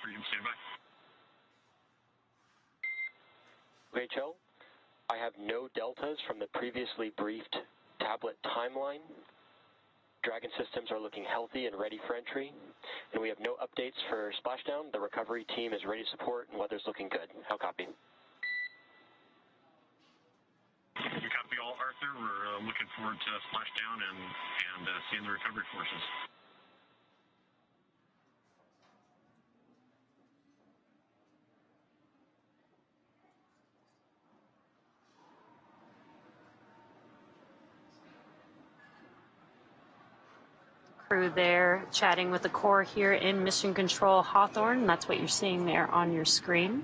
Freedom, stand by. UHL, I have no deltas from the previously briefed tablet timeline. Dragon systems are looking healthy and ready for entry, and we have no updates for splashdown. The recovery team is ready to support, and weather's looking good. How copy? You copy all, Arthur. We're looking forward to splashdown and seeing the recovery forces. Crew there chatting with the Corps here in Mission Control Hawthorne. That's what you're seeing there on your screen.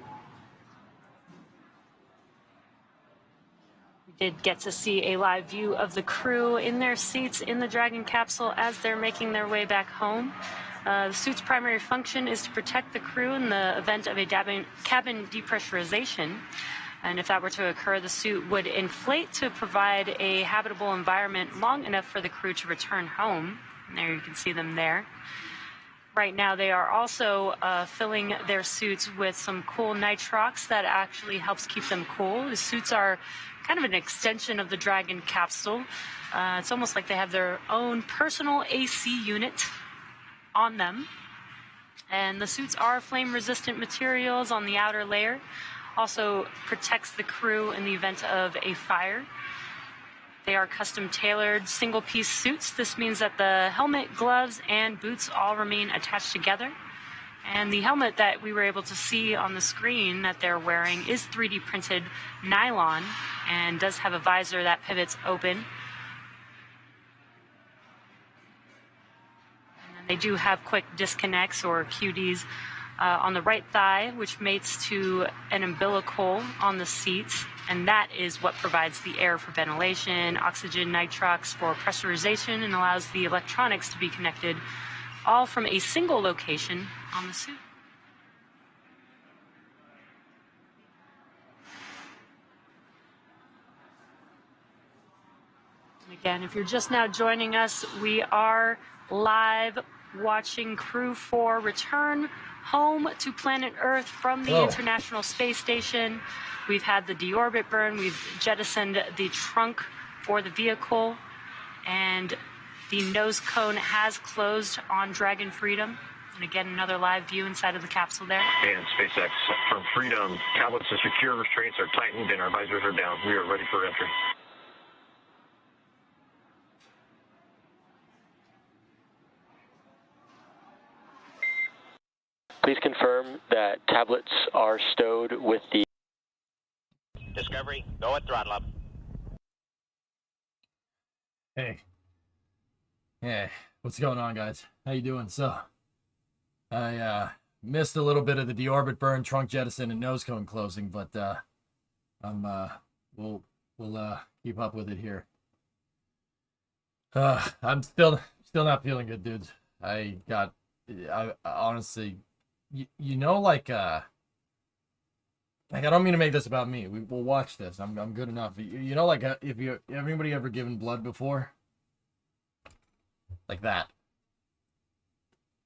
We did get to see a live view of the crew in their seats in the Dragon capsule as they're making their way back home. The suit's primary function is to protect the crew in the event of a cabin depressurization. And if that were to occur, the suit would inflate to provide a habitable environment long enough for the crew to return home. And there you can see them there. Right now they are also filling their suits with some cool nitrox that actually helps keep them cool. The suits are kind of an extension of the Dragon capsule. It's almost like they have their own personal AC unit on them. And the suits are flame-resistant materials on the outer layer. Also protects the crew in the event of a fire. They are custom-tailored single-piece suits. This means that the helmet, gloves, and boots all remain attached together. And the helmet that we were able to see on the screen that they're wearing is 3D printed nylon and does have a visor that pivots open. And then they do have quick disconnects or QDs on the right thigh, which mates to an umbilical on the seats, and that is what provides the air for ventilation, oxygen, nitrox for pressurization, and allows the electronics to be connected all from a single location on the suit. And again, if you're just now joining us, we are live watching Crew-4 return home to planet Earth from the International Space Station. We've had the deorbit burn, we've jettisoned the trunk for the vehicle, and the nose cone has closed on Dragon Freedom. And again, another live view inside of the capsule there. And SpaceX from Freedom, tablets are secure, restraints are tightened, and our visors are down. We are ready for entry. Please confirm that tablets are stowed with the... Discovery, go at throttle up. Hey. Hey, what's going on, guys? How you doing? So, I missed a little bit of the deorbit burn, trunk jettison, and nose cone closing, but we'll keep up with it here. I'm still not feeling good, dudes. I honestly, you know, like I don't mean to make this about me. We'll watch this. I'm good enough. You know, like if everybody ever given blood before, like that.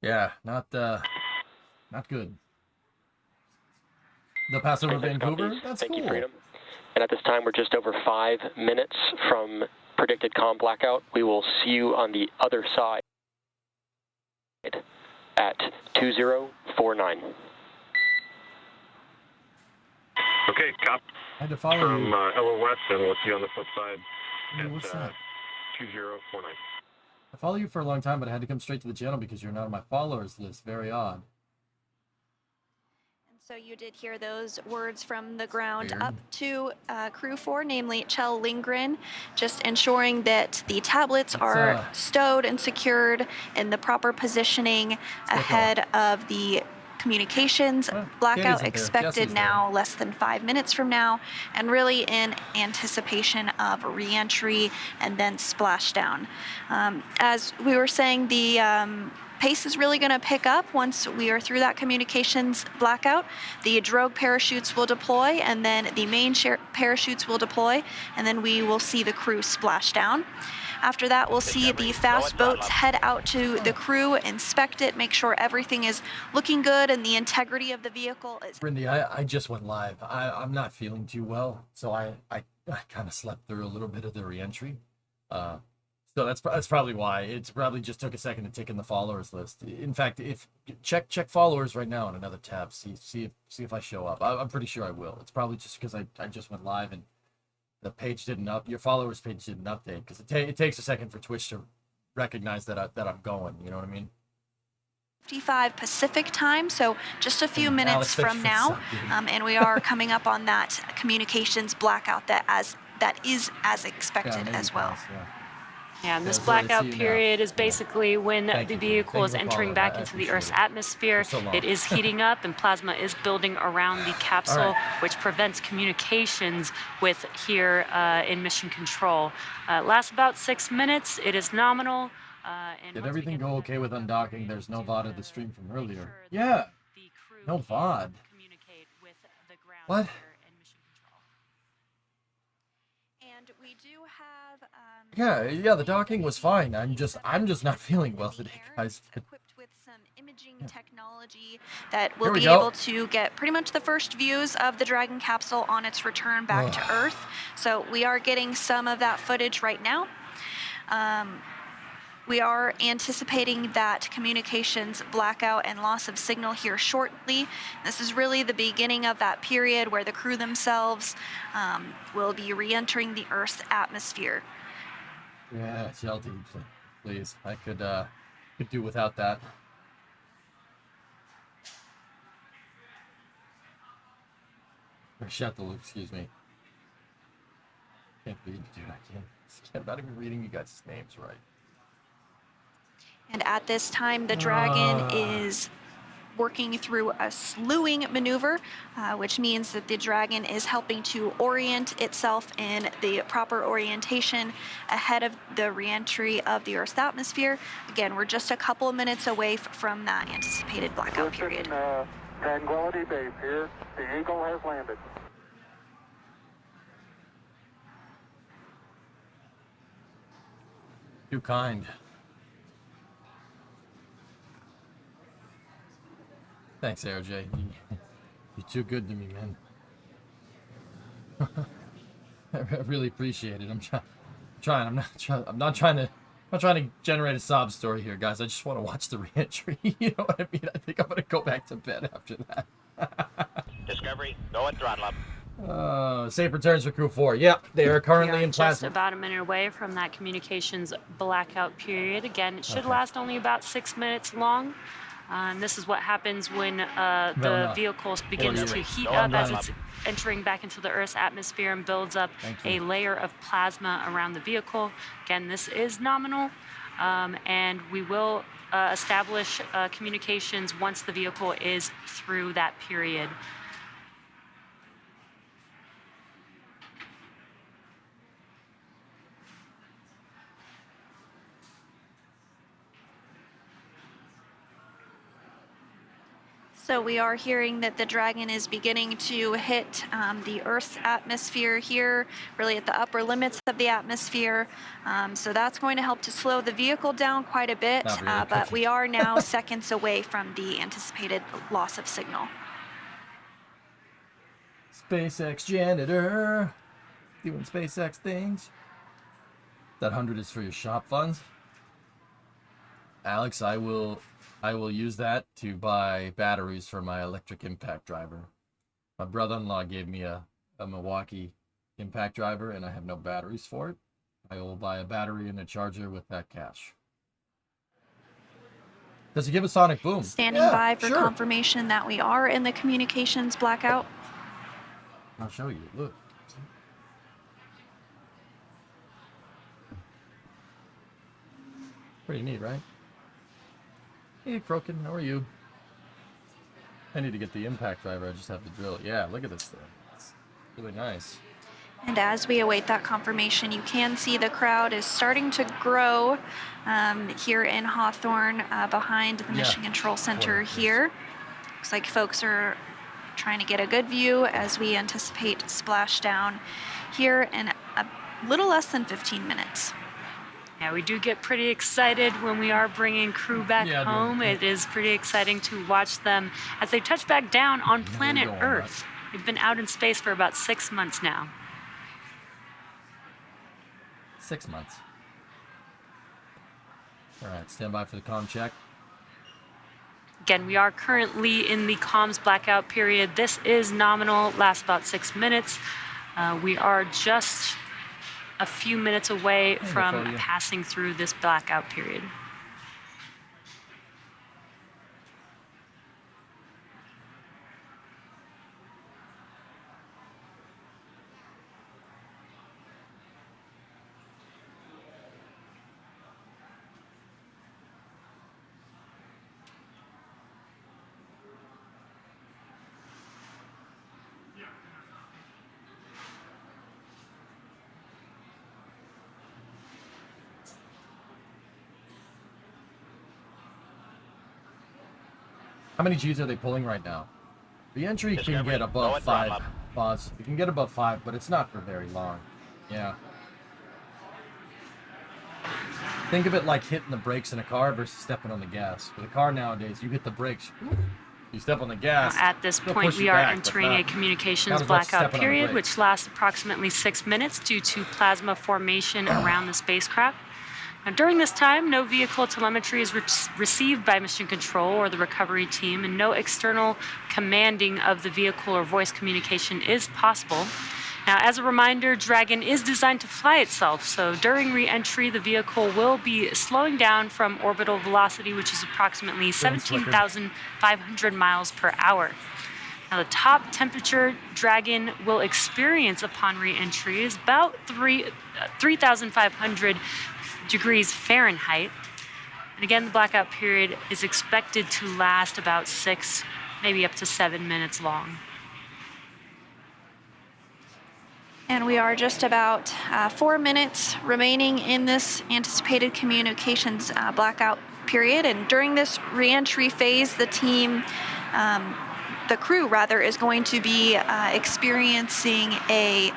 Yeah, not good. The Passover Vancouver. That's Thank cool. you, Freedom. And at this time, we're just over 5 minutes from predicted comm blackout. We will see you on the other side at 2049. Okay, cop. I had to follow from you. LOS, and we'll see you on the flip side What's at that? 2049. I follow you for a long time, but I had to come straight to the channel because you're not on my followers list. Very odd. So you did hear those words from the ground Weird. up to Crew-4, namely Kjell Lindgren, just ensuring that the tablets are stowed and secured in the proper positioning ahead of the communications blackout expected now less than 5 minutes from now, and really in anticipation of re-entry and then splashdown. As we were saying, the pace is really going to pick up once we are through that communications blackout. The drogue parachutes will deploy, and then the main parachutes will deploy, and then we will see the crew splash down. After that, we'll see the fast boats head out to the crew, inspect it, make sure everything is looking good and the integrity of the vehicle is... Brindy, I just went live. I'm not feeling too well, so I kind of slept through a little bit of the reentry. So that's probably why. It's probably just took a second to tick in the followers list. In fact, if check followers right now on another tab, see if I show up. I'm pretty sure I will. It's probably just because I just went live and the page didn't your followers page didn't update, because it takes a second for Twitch to recognize that I'm going. You know what I mean? 55 Pacific time, so just a few minutes from now, and we are coming up on that communications blackout that is as expected as well. Yeah, and this blackout period is basically when the vehicle is entering back into the Earth's atmosphere. It is heating up and plasma is building around the capsule, which prevents communications with here in mission control. Lasts about 6 minutes. It is nominal. Did everything go okay with undocking? There's no VOD of the stream from earlier. Yeah, no VOD. What? And we do have yeah, the docking was fine. I'm just not feeling well today, guys. Equipped with some imaging technology that will be able to get pretty much the first views of the Dragon capsule on its return back to Earth. So we are getting some of that footage right now. We are anticipating that communications blackout and loss of signal here shortly. This is really the beginning of that period where the crew themselves will be re-entering the Earth's atmosphere. Yeah, Shelty, please. I could do without that. Or Shuttle, excuse me. Can't read, dude. I'm not even reading you guys' names right. And at this time, the Dragon is working through a slewing maneuver, which means that the Dragon is helping to orient itself in the proper orientation ahead of the reentry of the Earth's atmosphere. Again, we're just a couple of minutes away from that anticipated blackout period. Tranquility Base here. The Eagle has landed. Too kind. Thanks, ARJ. You're too good to me, man. I really appreciate it. I'm trying. I'm not trying to generate a sob story here, guys. I just want to watch the reentry. You know what I mean? I think I'm gonna go back to bed after that. Discovery, go and throttle up. Safe returns for Crew 4. Yep, they are currently in plasma. Just about a minute away from that communications blackout period. Again, it should last only about 6 minutes long. And this is what happens when the vehicle begins to heat up as it's entering back into the Earth's atmosphere and builds up a layer of plasma around the vehicle. Again, this is nominal, and we will establish communications once the vehicle is through that period. So we are hearing that the Dragon is beginning to hit the Earth's atmosphere here, really at the upper limits of the atmosphere. So that's going to help to slow the vehicle down quite a bit, but we are now seconds away from the anticipated loss of signal. SpaceX janitor, doing SpaceX things. That 100 is for your shop funds. Alex, I will use that to buy batteries for my electric impact driver. My brother-in-law gave me a Milwaukee impact driver, and I have no batteries for it. I will buy a battery and a charger with that cash. Does it give a sonic boom? Standing by for confirmation that we are in the communications blackout. I'll show you. Look. Pretty neat, right? Hey, Crokin, how are you? I need to get the impact driver. I just have to drill it. Yeah, look at this thing. It's really nice. And as we await that confirmation, you can see the crowd is starting to grow here in Hawthorne behind the Mission Control Center here. Looks like folks are trying to get a good view as we anticipate splashdown here in a little less than 15 minutes. Yeah, we do get pretty excited when we are bringing crew back Yeah, home. It is pretty exciting to watch them as they touch back down on planet going, Earth. They've been out in space for about 6 months now. 6 months. All right, stand by for the comm check. Again, we are currently in the comms blackout period. This is nominal, lasts about 6 minutes. We are just a few minutes away from passing through this blackout period. How many G's are they pulling right now? The entry can get above 5. Boss. You can get above 5, but it's not for very long. Yeah. Think of it like hitting the brakes in a car versus stepping on the gas. With a car nowadays, you hit the brakes, you step on the gas. At this point, we are entering a communications blackout period, which lasts approximately 6 minutes due to plasma formation around the spacecraft. Now, during this time, no vehicle telemetry is received by mission control or the recovery team, and no external commanding of the vehicle or voice communication is possible. Now, as a reminder, Dragon is designed to fly itself, so during re-entry, the vehicle will be slowing down from orbital velocity, which is approximately 17,500 miles per hour. Now, the top temperature Dragon will experience upon re-entry is about 3,500 degrees Fahrenheit. And again, the blackout period is expected to last about 6, maybe up to 7 minutes long. And we are just about 4 minutes remaining in this anticipated communications blackout period. And during this reentry phase, the team, the crew rather, is going to be experiencing a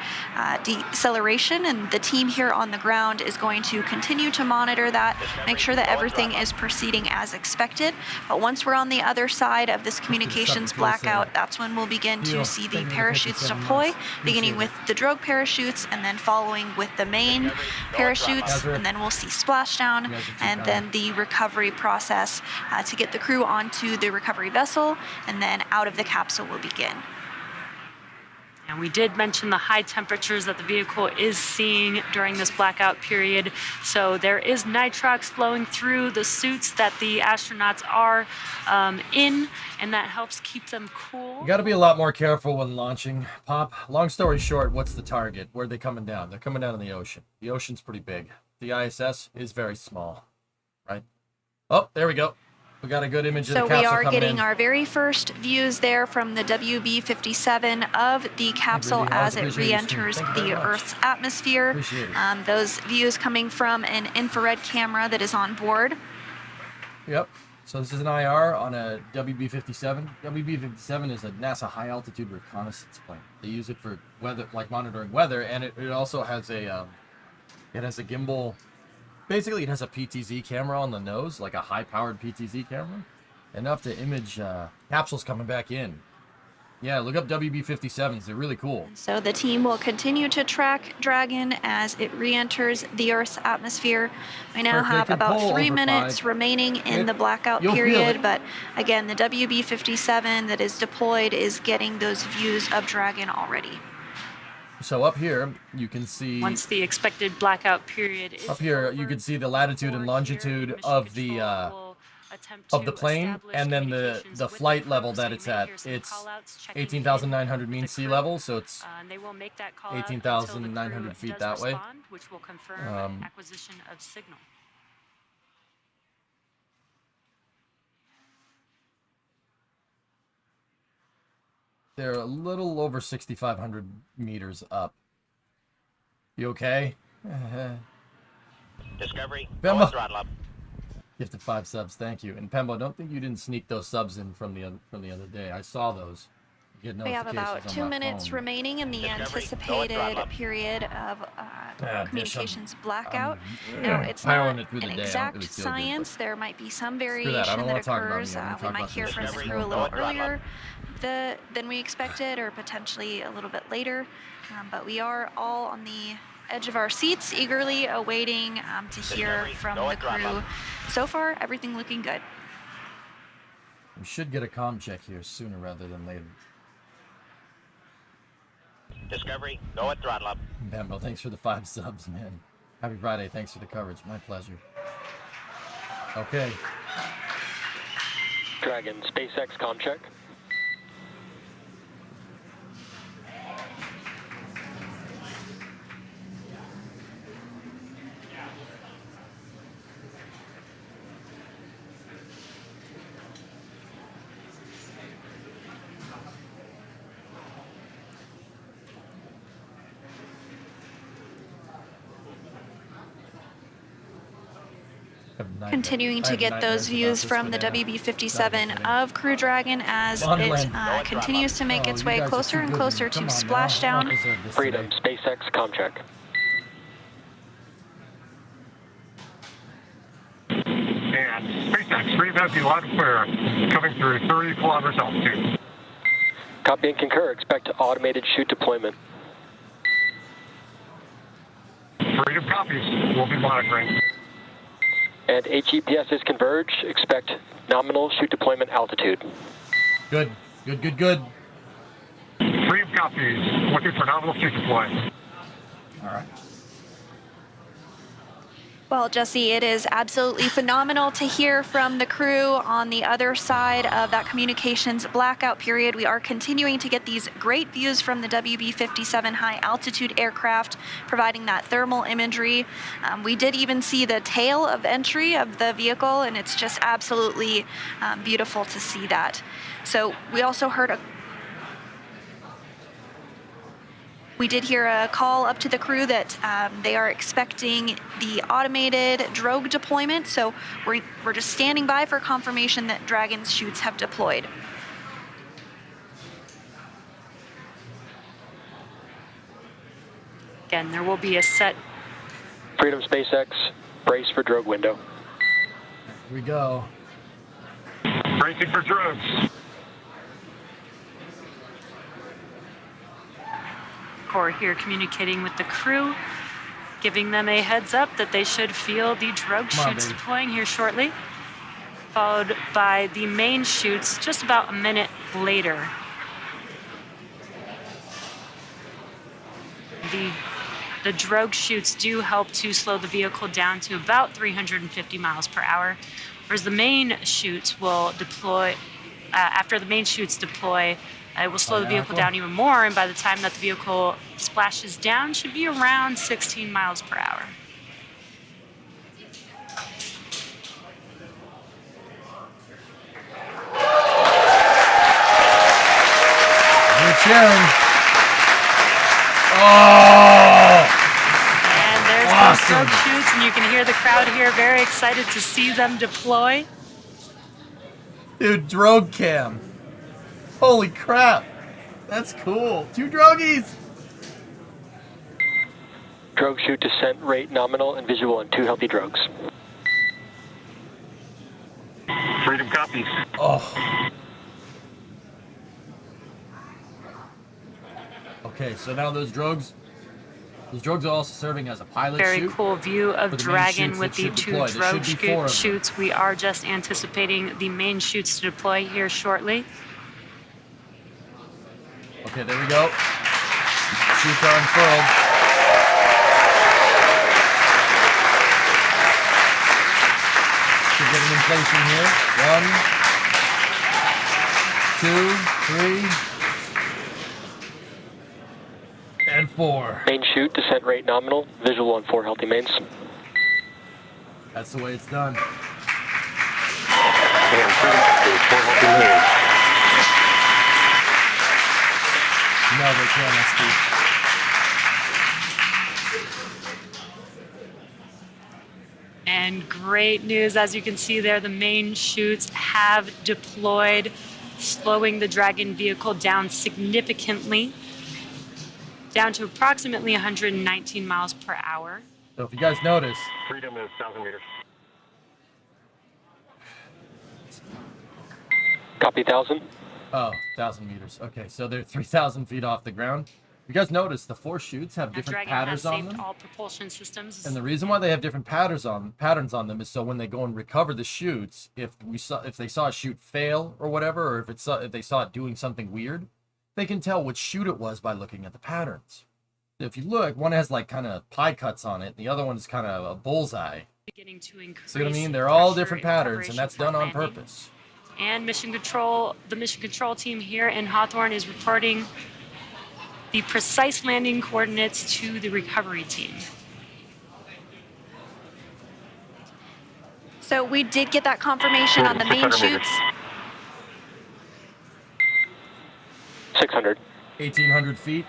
deceleration, and the team here on the ground is going to continue to monitor that, make sure that everything is proceeding as expected. But once we're on the other side of this communications blackout, that's when we'll begin to see the parachutes deploy, beginning with the drogue parachutes and then following with the main parachutes, and then we'll see splashdown and then the recovery process to get the crew onto the recovery vessel, and then out of the capsule will begin. And we did mention the high temperatures that the vehicle is seeing during this blackout period. So there is nitrox flowing through the suits that the astronauts are in, and that helps keep them cool. You got to be a lot more careful when launching, Pop. Long story short, what's the target? Where are they coming down? They're coming down in the ocean. The ocean's pretty big. The ISS is very small, right? Oh, there we go. We got a good image of the capsule coming in. So we are getting our very first views there from the WB-57 of the capsule as it re-enters the Earth's atmosphere. Those views coming from an infrared camera that is on board. Yep. So this is an IR on a WB-57. WB-57 is a NASA high-altitude reconnaissance plane. They use it for weather, like monitoring weather, and it also has a gimbal. Basically, it has a PTZ camera on the nose, like a high-powered PTZ camera, enough to image capsules coming back in. Yeah, look up WB-57s. They're really cool. So the team will continue to track Dragon as it re-enters the Earth's atmosphere. We now have about 3 minutes remaining in the blackout period, but again, the WB-57 that is deployed is getting those views of Dragon already. So up here, you can see... Once the expected blackout period is up here, you can see the latitude and longitude of the plane, and then the flight level that it's at. It's 18,900 mean sea level, so it's 18,900 feet that way. Which will confirm acquisition of signal. They're a little over 6,500 meters up. You okay? Discovery, Pembo. throttle up. Gifted 5 subs, thank you. And Pembo, don't think you didn't sneak those subs in from the other day. I saw those. Get We have about notifications 2 on my minutes phone. remaining in the Discovery, anticipated period of communications blackout. Now, it's powering not it through an the day. I don't exact really feel good, science. There might be some screw that. I variation don't that want to talk about occurs. me. I want to We talk might about hear this. from the Discovery, crew a go little at throttle up. earlier than we expected, or potentially a little bit later. But we are all on the edge of our seats, eagerly awaiting to hear Discovery, from go the at throttle crew. up. So far, everything looking good. We should get a comm check here sooner rather than later. Discovery, go at throttle up. Bambo, thanks for the 5 subs, man. Happy Friday. Thanks for the coverage. My pleasure. Okay. Dragon, SpaceX comm check. Continuing to get those views from the WB-57 of Crew Dragon as it continues to make its way closer and closer to splashdown. Freedom, SpaceX comm check. And SpaceX, Freedom has you loud and clear, coming through 30 kilometers altitude. Copy and concur. Expect automated chute deployment. Freedom copies. We'll be monitoring. And HEPSs converge. Expect nominal chute deployment altitude. Good. Good, good, good. Freedom copies. Looking for nominal chute deploy. All right. Well, Jesse, it is absolutely phenomenal to hear from the crew on the other side of that communications blackout period. We are continuing to get these great views from the WB-57 high-altitude aircraft, providing that thermal imagery. We did even see the tail of entry of the vehicle, and it's just absolutely beautiful to see that. So we also heard We did hear a call up to the crew that they are expecting the automated drogue deployment, so we're just standing by for confirmation that Dragon's chutes have deployed. Again, there will be a set. Freedom, SpaceX, brace for drogue window. Here we go. Bracing for drogues. Core here communicating with the crew, giving them a heads up that they should feel the drogue chutes deploying here shortly, followed by the main chutes just about a minute later. The drogue chutes do help to slow the vehicle down to about 350 miles per hour, whereas the main chutes will deploy, after the main chutes deploy, it will slow the vehicle down even more, and by the time that the vehicle splashes down, should be around 16 miles per hour. We're cheering. Oh! And there's those drogue chutes, and you can hear the crowd here very excited to see them deploy. Dude, drogue cam. Holy crap. That's cool. 2 drogies. Drogue chute descent rate nominal and visual on 2 healthy drogues. Freedom copies. Oh. Okay, so now those drogues are also serving as a pilot Very chute. cool view of for the main Dragon chutes with that the should 2 deploy. There drogue should be 4 of them. chutes. We are just anticipating the main chutes to deploy here shortly. Okay, there we go. Chutes are unfurled. Should get an inflation here. 1, 2, 3, and 4. Main chute descent rate nominal, visual on 4 healthy mains. That's the way it's done. And freedom copies. 4 healthy mains. No, they can't, Steve. And great news, as you can see there, the main chutes have deployed. slowing the Dragon vehicle down significantly, down to approximately 119 miles per hour. So if you guys notice, Freedom is 1,000 meters. Copy 1,000. oh, 1,000 meters. Okay, so they're 3,000 feet off the ground. You guys notice the 4 chutes have Now, different Dragon patterns has on saved them. all propulsion systems. And the reason why they have different patterns on them is so when they go and recover the chutes, if they saw a chute fail or whatever, or if they saw it doing something weird, they can tell which chute it was by looking at the patterns. If you look, one has like kind of pie cuts on it, and the other one is kind of a bullseye. Beginning to increase. See what I mean? They're all pressure different in patterns, and preparation that's for done on landing. purpose. And the mission control team here in Hawthorne is reporting the precise landing coordinates to the recovery team. So we did get that confirmation on the main 600 meters. chutes. 600. 1,800 feet.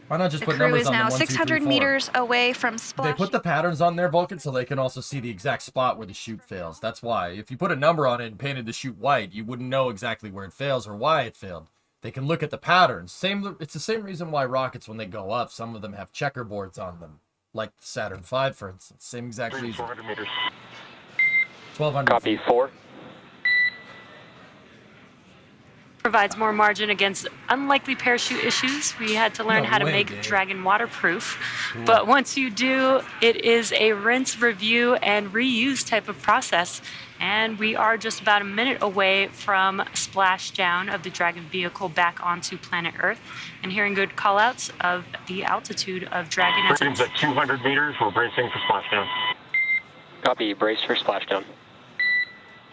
Why not just The put crew numbers is on them? now 1, 2, 3, 600 4? meters away from They splash. put the patterns on there, Vulcan, so they can also see the exact spot where the chute fails. That's why. If you put a number on it and painted the chute white, you wouldn't know exactly where it fails or why it failed. They can look at the patterns. It's the same reason why rockets, when they go up, some of them have checkerboards on them, like the Saturn V, for instance. Same exact reason. 400 meters. 1,200 Copy feet. 4. Provides more margin against unlikely parachute issues. We had to learn No how to way, make Dave. Dragon waterproof. But once you do, it is a rinse, review, and reuse type of process. And we are just about a minute away from splashdown of the Dragon vehicle back onto planet Earth. And hearing good callouts of the altitude of Dragon as Freedom's it's at 200 meters. We're bracing for splashdown. Copy. Brace for splashdown.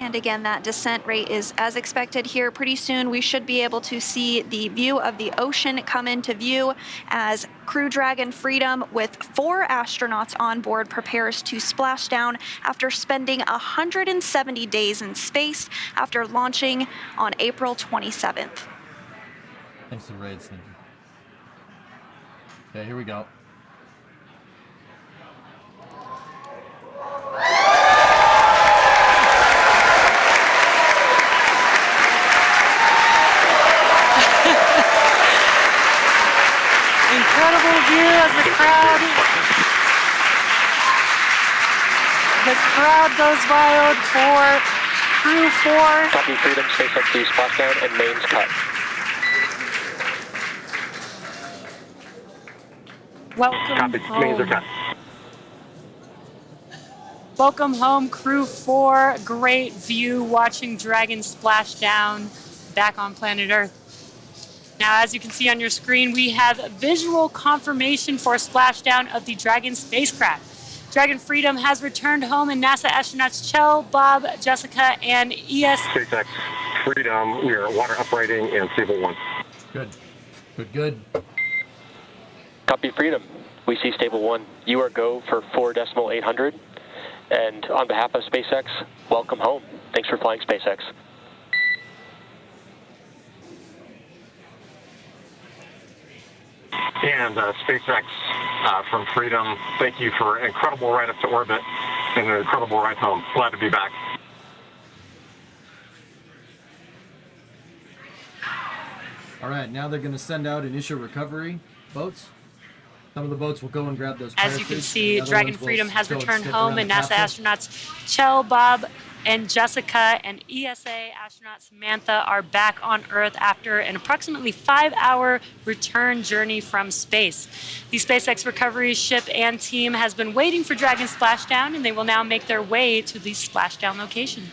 And again, that descent rate is as expected here. Pretty soon we should be able to see the view of the ocean come into view as Crew Dragon Freedom with 4 astronauts on board prepares to splash down after spending 170 days in space after launching on April 27th. Thanks to the raid, Sneaky. Okay, here we go. incredible view as the crowd goes wild for Crew-4. Copy. Freedom. SpaceX Crew splashdown and mains cut. Welcome Copy. Mains are home. cut. Welcome home, Crew-4. Great view watching Dragon splash down back on planet Earth. Now, as you can see on your screen, we have visual confirmation for splashdown of the Dragon spacecraft. Dragon Freedom has returned home, and NASA astronauts Chell, Bob, Jessica, and SpaceX Freedom, we are water uprighting and Stable 1. Good. Good. Copy. Freedom. We see Stable 1. You are go for 4.800. And on behalf of SpaceX, welcome home. Thanks for flying SpaceX. And SpaceX from Freedom, thank you for an incredible ride up to orbit and an incredible ride home. Glad to be back. All right, now they're going to send out initial recovery boats. Some of the boats will go and grab those As you can parachutes, see, and the other Dragon ones will Freedom has go and returned sniff home, around and the NASA capsule. astronauts Chell, Bob, and Jessica, and ESA astronaut Samantha are back on Earth after an approximately 5-hour return journey from space. The SpaceX recovery ship and team has been waiting for Dragon splashdown, and they will now make their way to the splashdown location.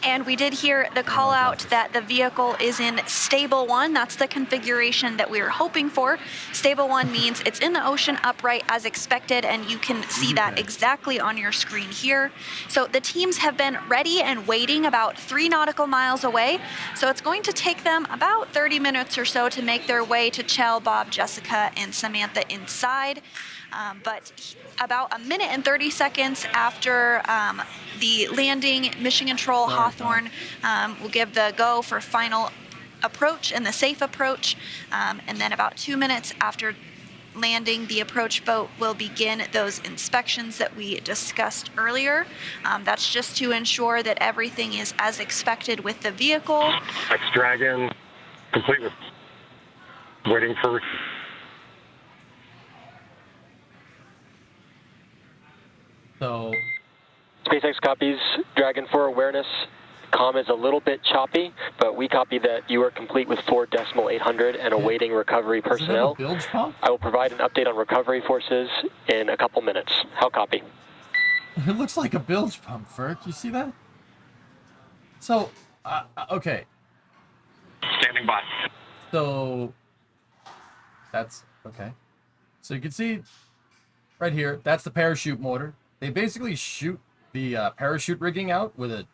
And we did hear the call out that the vehicle is in Stable 1. That's the configuration that we were hoping for. Stable 1 means it's in the ocean upright as expected, and you can see that exactly on your screen here. So the teams have been ready and waiting about 3 nautical miles away. So it's going to take them about 30 minutes or so to make their way to Chell, Bob, Jessica, and Samantha inside. But about a minute and 30 seconds after the landing, Mission Control Hawthorne will give the go for final approach and the safe approach. And then about 2 minutes after landing, the approach boat will begin those inspections that we discussed earlier. That's just to ensure that everything is as expected with the vehicle. X-Dragon, complete with waiting for... So SpaceX copies Dragon 4 awareness. Comm is a little bit choppy, but we copy that you are complete with 4.800 and awaiting recovery does it have a personnel. bilge pump? I will provide an update on recovery forces in a couple minutes. How copy? It looks like a bilge pump, Ferk. You see that? So, okay. Standing by. So, that's okay. So you can see right here, that's the parachute motor. They basically shoot the parachute rigging out with a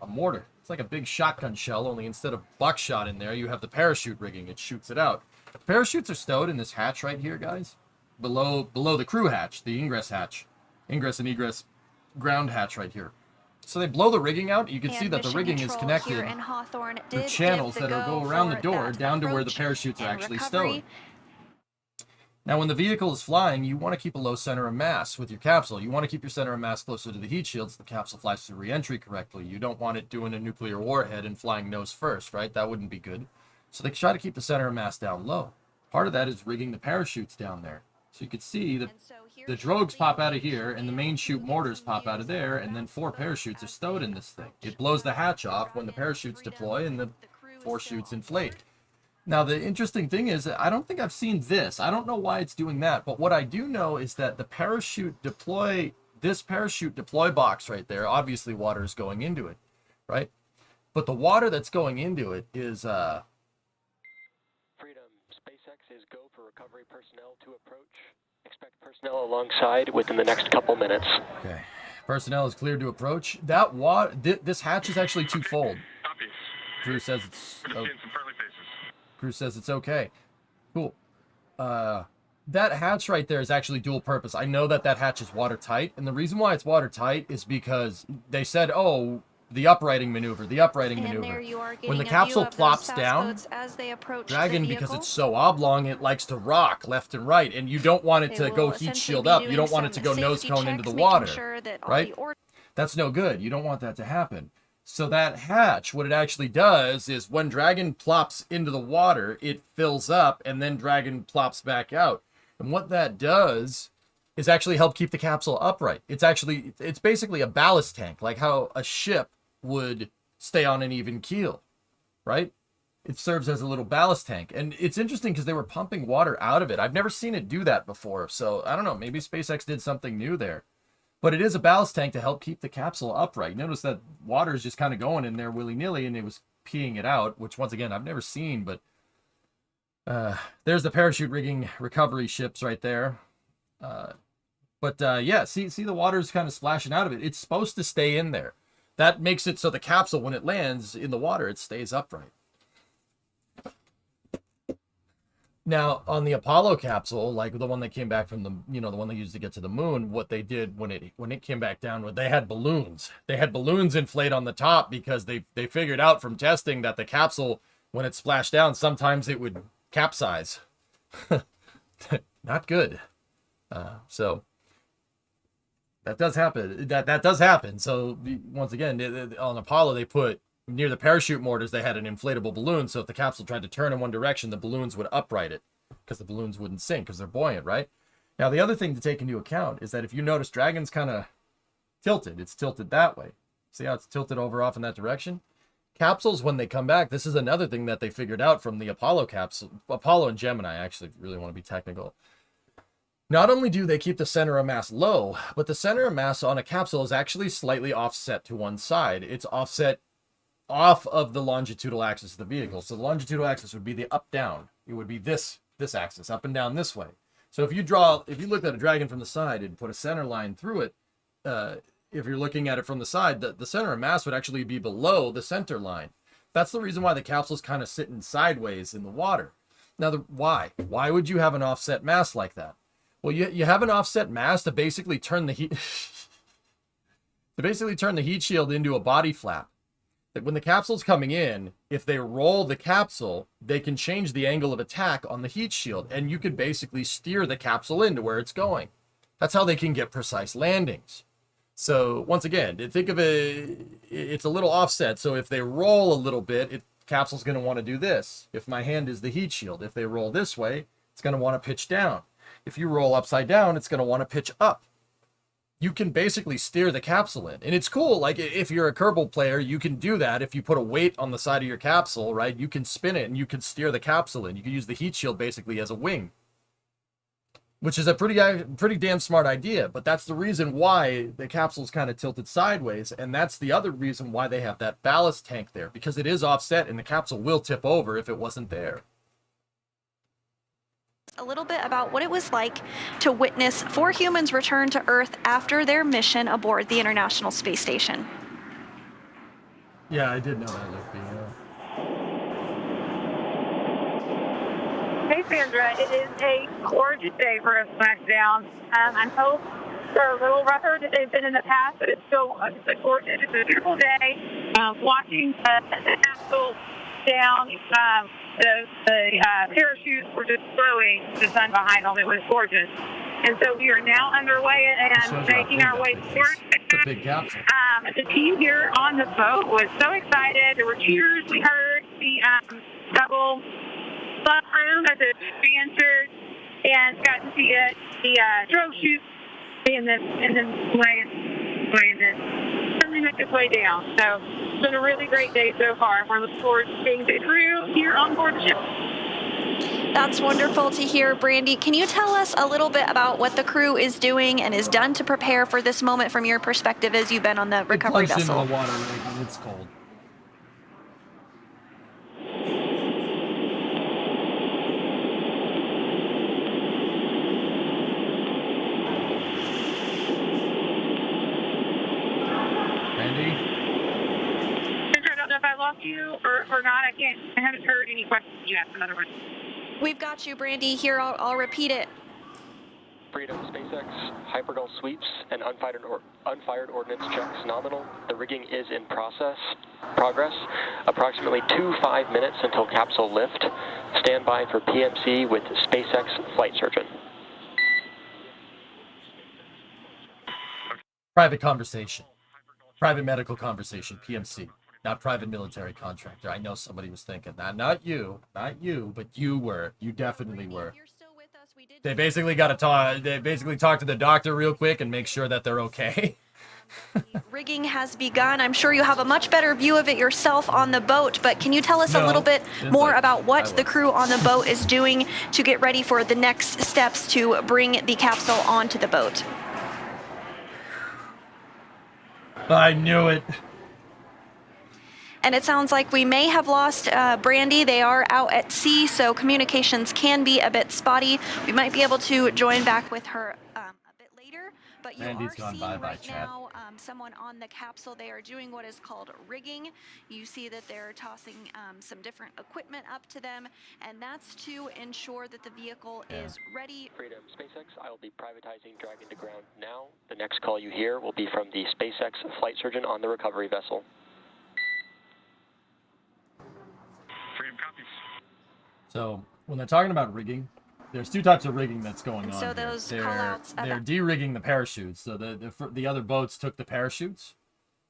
mortar. It's like a big shotgun shell, only instead of buckshot in there, you have the parachute rigging. It shoots it out. The parachutes are stowed in this hatch right here, guys. Below the crew hatch, the ingress hatch. Ingress and egress ground hatch right here. So they blow the rigging out. You can see that the rigging is connected with channels that go around the door down to where the parachutes are actually stowed. Now, when the vehicle is flying, you want to keep a low center of mass with your capsule. You want to keep your center of mass closer to the heat shields so the capsule flies through re-entry correctly. You don't want it doing a nuclear warhead and flying nose first, right? That wouldn't be good. So they try to keep the center of mass down low. Part of that is rigging the parachutes down there. So you can see that the drogues pop out of here and the main chute mortars pop out of there, and then 4 parachutes are stowed in this thing. It blows the hatch off when the parachutes deploy and the 4 chutes inflate. Now, the interesting thing is, I don't think I've seen this. I don't know why it's doing that, but what I do know is that the parachute deploy, this parachute deploy box right there, obviously water is going into it, right? But the water that's going into it is, Freedom, SpaceX is go for recovery personnel to approach. Expect personnel alongside within the next couple minutes. Okay. Personnel is cleared to approach. That water, this hatch is actually two-fold. Copy. Crew says it's... We're just seeing some friendly faces. Crew says it's okay. Cool. That hatch right there is actually dual purpose. I know that hatch is watertight, and the reason why it's watertight is because they said, oh, the uprighting maneuver. When the capsule plops down, Dragon, because it's so oblong, it likes to rock left and right, and you don't want it to go heat shield up. You don't want it to go nose cone into the water, right? That's no good. You don't want that to happen. So that hatch, what it actually does is when Dragon plops into the water, it fills up, and then Dragon plops back out. And what that does is actually help keep the capsule upright. It's basically a ballast tank, like how a ship would stay on an even keel, right? It serves as a little ballast tank. And it's interesting because they were pumping water out of it. I've never seen it do that before. So I don't know, maybe SpaceX did something new there. But it is a ballast tank to help keep the capsule upright. Notice that water is just kind of going in there willy-nilly, and it was peeing it out, which once again, I've never seen, but there's the parachute rigging recovery ships right there. Yeah, see the water's kind of splashing out of it. It's supposed to stay in there. That makes it so the capsule, when it lands in the water, it stays upright. Now, on the Apollo capsule, like the one that came back from the, the one they used to get to the moon, what they did when it came back down, they had balloons. They had balloons inflate on the top because they figured out from testing that the capsule, when it splashed down, sometimes it would capsize. Not good. So that does happen. That does happen. So once again, on Apollo, they put near the parachute mortars, they had an inflatable balloon. So if the capsule tried to turn in one direction, the balloons would upright it because the balloons wouldn't sink because they're buoyant, right? Now, the other thing to take into account is that if you notice, Dragon's kind of tilted. It's tilted that way. See how it's tilted over off in that direction? Capsules, when they come back, this is another thing that they figured out from the Apollo capsule. Apollo and Gemini, actually, really want to be technical. Not only do they keep the center of mass low, but the center of mass on a capsule is actually slightly offset to one side. It's offset off of the longitudinal axis of the vehicle. So the longitudinal axis would be the up-down. It would be this axis, up and down this way. So if you looked at a Dragon from the side and put a center line through it, if you're looking at it from the side, the center of mass would actually be below the center line. That's the reason why the capsule's kind of sitting sideways in the water. Now, why? Why would you have an offset mass like that? Well, you have an offset mass to basically turn the heat shield into a body flap. that when the capsule's coming in, if they roll the capsule, they can change the angle of attack on the heat shield, and you could basically steer the capsule into where it's going. That's how they can get precise landings. So once again, think of it's a little offset. So if they roll a little bit, the capsule's going to want to do this. If my hand is the heat shield, if they roll this way, it's going to want to pitch down. If you roll upside down, it's going to want to pitch up. You can basically steer the capsule in. And it's cool. Like if you're a Kerbal player, you can do that. If you put a weight on the side of your capsule, right, you can spin it and you can steer the capsule in. You can use the heat shield basically as a wing, which is a pretty damn smart idea. But that's the reason why the capsule's kind of tilted sideways. And that's the other reason why they have that ballast tank there, because it is offset and the capsule will tip over if it wasn't there. A little bit about what it was like to witness 4 humans return to Earth after their mission aboard the International Space Station. Yeah, I did know that, Luffy. Hey Sandra, it is a gorgeous day for a splashdown. I hope they're a little rougher than they've been in the past, but it's still it's a beautiful day. Watching the capsule down, the parachutes were just glowing, the sun behind them. It was gorgeous. And so we are now underway and making our way towards the big capsule. The team here on the boat was so excited. There were cheers. We heard the double bus room as it answered, and got to see the strobe chutes and then landed. Certainly make its way down. So it's been a really great day so far. We're looking forward to seeing the crew here on board the ship. That's wonderful to hear, Brandy. Can you tell us a little bit about what the crew is doing and is done to prepare for this moment from your perspective as you've been on the recovery vessel? Into the water, and it's cold. I don't know if I lost you or not. I haven't heard any questions yet, in other words. We've got you, Brandy. Here, I'll repeat it. Freedom, SpaceX, hypergol sweeps, and unfired ordnance checks nominal. The rigging is in progress. Approximately 5 minutes until capsule lift. Stand by for PMC with SpaceX flight surgeon. Private conversation. Private medical conversation, PMC. Not private military contractor. I know somebody was thinking that. Not you, but you were. You definitely were. They basically got to talk. They basically talk to the doctor real quick and make sure that they're okay. Rigging has begun. I'm sure you have a much better view of it yourself on the boat, but can you tell us a little bit more about what the crew on the boat is doing to get ready for the next steps to bring the capsule onto the boat? I knew it. And it sounds like we may have lost Brandy. They are out at sea, so communications can be a bit spotty. We might be able to join back with her a bit later. But you Brandy's are gone seeing bye-bye, right chat. now someone on the capsule. They are doing what is called rigging. You see that they're tossing some different equipment up to them, and that's to ensure that the vehicle is ready. Freedom, SpaceX, I will be privatizing Dragon to ground now. The next call you hear will be from the SpaceX flight surgeon on the recovery vessel. Freedom copies. So when they're talking about rigging, there's 2 types of rigging that's going on. So those here. call-outs They're de-rigging the parachutes. So the other boats took the parachutes,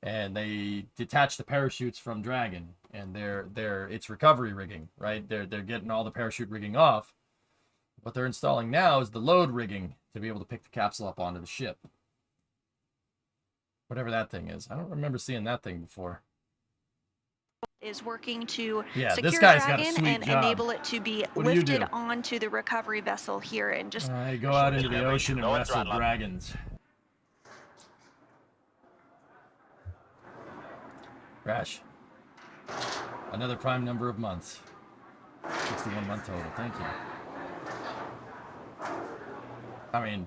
and they detached the parachutes from Dragon, and it's recovery rigging, right? They're getting all the parachute rigging off. What they're installing now is the load rigging to be able to pick the capsule up onto the ship. Whatever that thing is. I don't remember seeing that thing before. Is working to this secure guy's got a Dragon sweet and job. enable it to be What do you lifted do? onto the recovery vessel here and just I go out into the ocean and No wrestle throttle. dragons. Crash. Another prime number of months. 61 month total. Thank you. I mean,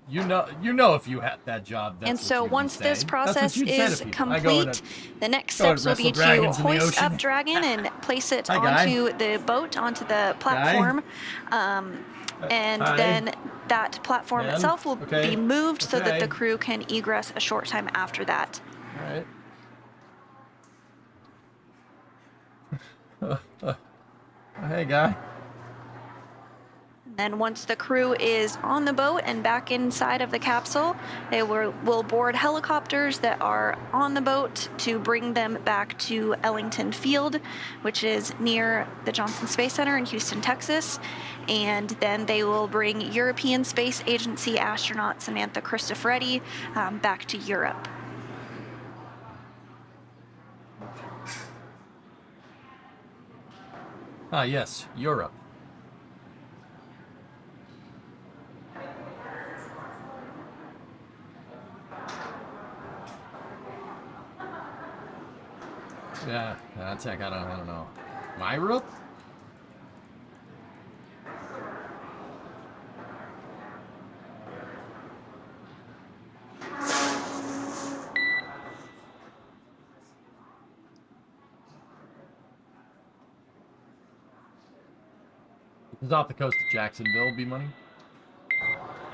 you know if you had that job, that's and what so you'd once say. this That's process what you'd say to is people. I go in complete, the next go and steps will be wrestle to dragons in the hoist ocean. up Dragon and place it Hi, guy. onto the boat, onto the platform. And Hi. then that platform Man. itself will Okay. be moved so that Okay. the crew can egress a short time after that. All right. Hey, guy. Then once the crew is on the boat and back inside of the capsule, they will board helicopters that are on the boat to bring them back to Ellington Field, which is near the Johnson Space Center in Houston, Texas. And then they will bring European Space Agency astronaut Samantha Cristoforetti back to Europe. Ah, yes, Europe. Yeah, that's I don't know. My rope? This is off the coast of Jacksonville, B-Money.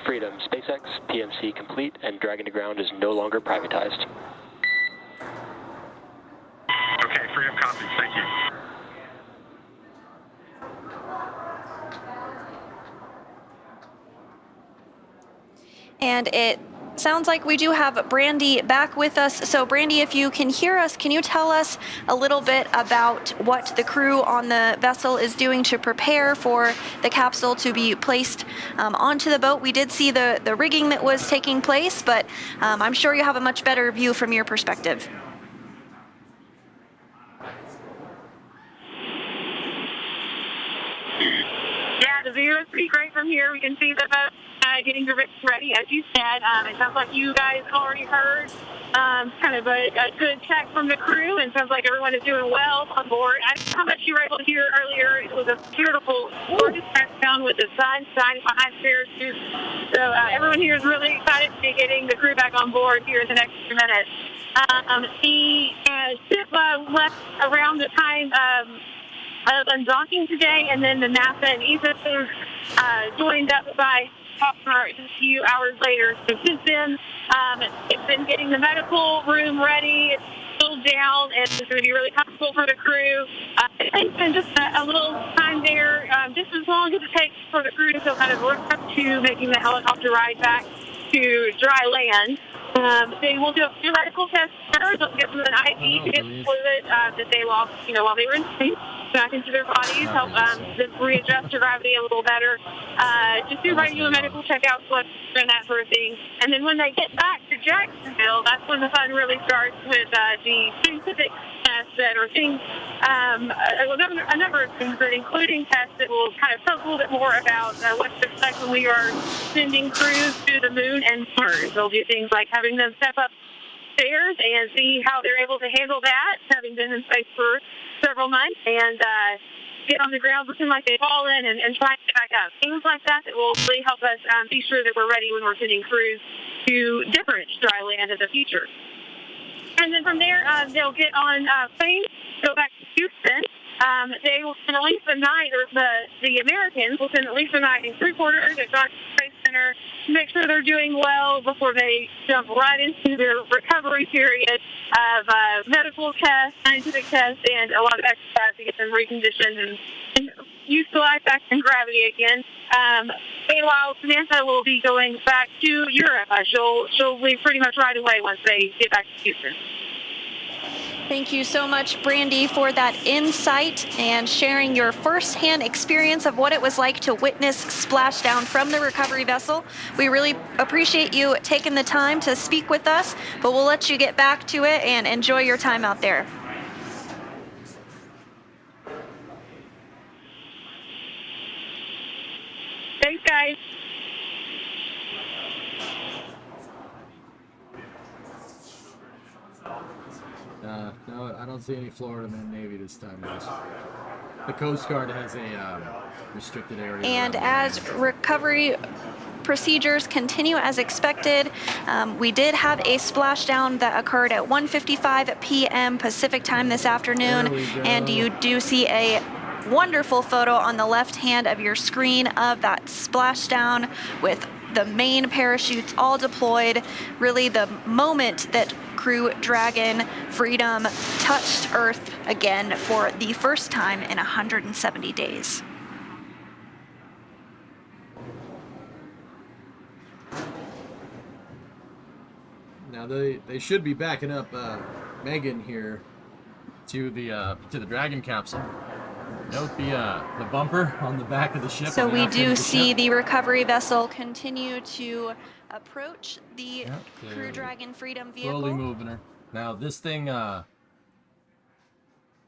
Freedom, SpaceX, PMC complete, and Dragon to Ground is no longer privatized. Okay, Freedom copies. Thank you. And it sounds like we do have Brandy back with us. So Brandy, if you can hear us, can you tell us a little bit about what the crew on the vessel is doing to prepare for the capsule to be placed onto the boat? We did see the rigging that was taking place, but I'm sure you have a much better view from your perspective. Yeah, the view is pretty great from here. We can see the boat getting the rigs ready, as you said. It sounds like you guys already heard kind of a good check from the crew, and sounds like everyone is doing well on board. I don't know how much you were able to hear earlier. It was a beautiful, gorgeous touchdown with the sun shining behind parachutes. So everyone here is really excited to be getting the crew back on board here in the next few minutes. The ship left around the time of undocking today, and then the NASA and ESA teams joined up by a few hours later. So since then, it's been getting the medical room ready. It's chilled down, and it's going to be really comfortable for the crew. It's been just a little time there, just as long as it takes for the crew to feel kind of work up to making the helicopter ride back to dry land. They will do a few medical tests first. They'll give them an IV to get the fluid that they lost, while they were in space, back into their bodies, help them readjust to gravity a little better. Just do regular medical checkouts and that sort of thing. And then when they get back to Jacksonville, that's when the fun really starts with the scientific tests that are things, a number of things, but including tests that will kind of talk a little bit more about what to expect when we are sending crews to the moon and Mars. They'll do things like having them step up stairs and see how they're able to handle that, having been in space for several months, and get on the ground looking like they've fallen and try to get back up. Things like that will really help us be sure that we're ready when we're sending crews to different dry land in the future. And then from there, they'll get on planes, go back to Houston. They will spend at least a night, or the Americans will spend at least a night in crew quarters at Johnson Space Center to make sure they're doing well before they jump right into their recovery period of medical tests, scientific tests, and a lot of exercise to get them reconditioned and used to life back in gravity again. Meanwhile, Samantha will be going back to Europe. She'll leave pretty much right away once they get back to Houston. Thank you so much, Brandy, for that insight and sharing your firsthand experience of what it was like to witness splashdown from the recovery vessel. We really appreciate you taking the time to speak with us, but we'll let you get back to it and enjoy your time out there. Thanks, guys. No, I don't see any Florida Man Navy this time, guys. The Coast Guard has a restricted area. And as recovery procedures continue as expected, we did have a splashdown that occurred at 1:55 p.m. Pacific time this afternoon, and you do see a wonderful photo on the left hand of your screen of that splashdown with the main parachutes all deployed. Really the moment that Crew Dragon Freedom touched Earth again for the first time in 170 days. Now they should be backing up Megan here to the Dragon capsule. Note the bumper on the back of the ship. So we do see the recovery vessel continue to approach the Crew Dragon Freedom vehicle. Slowly moving her. Now this thing,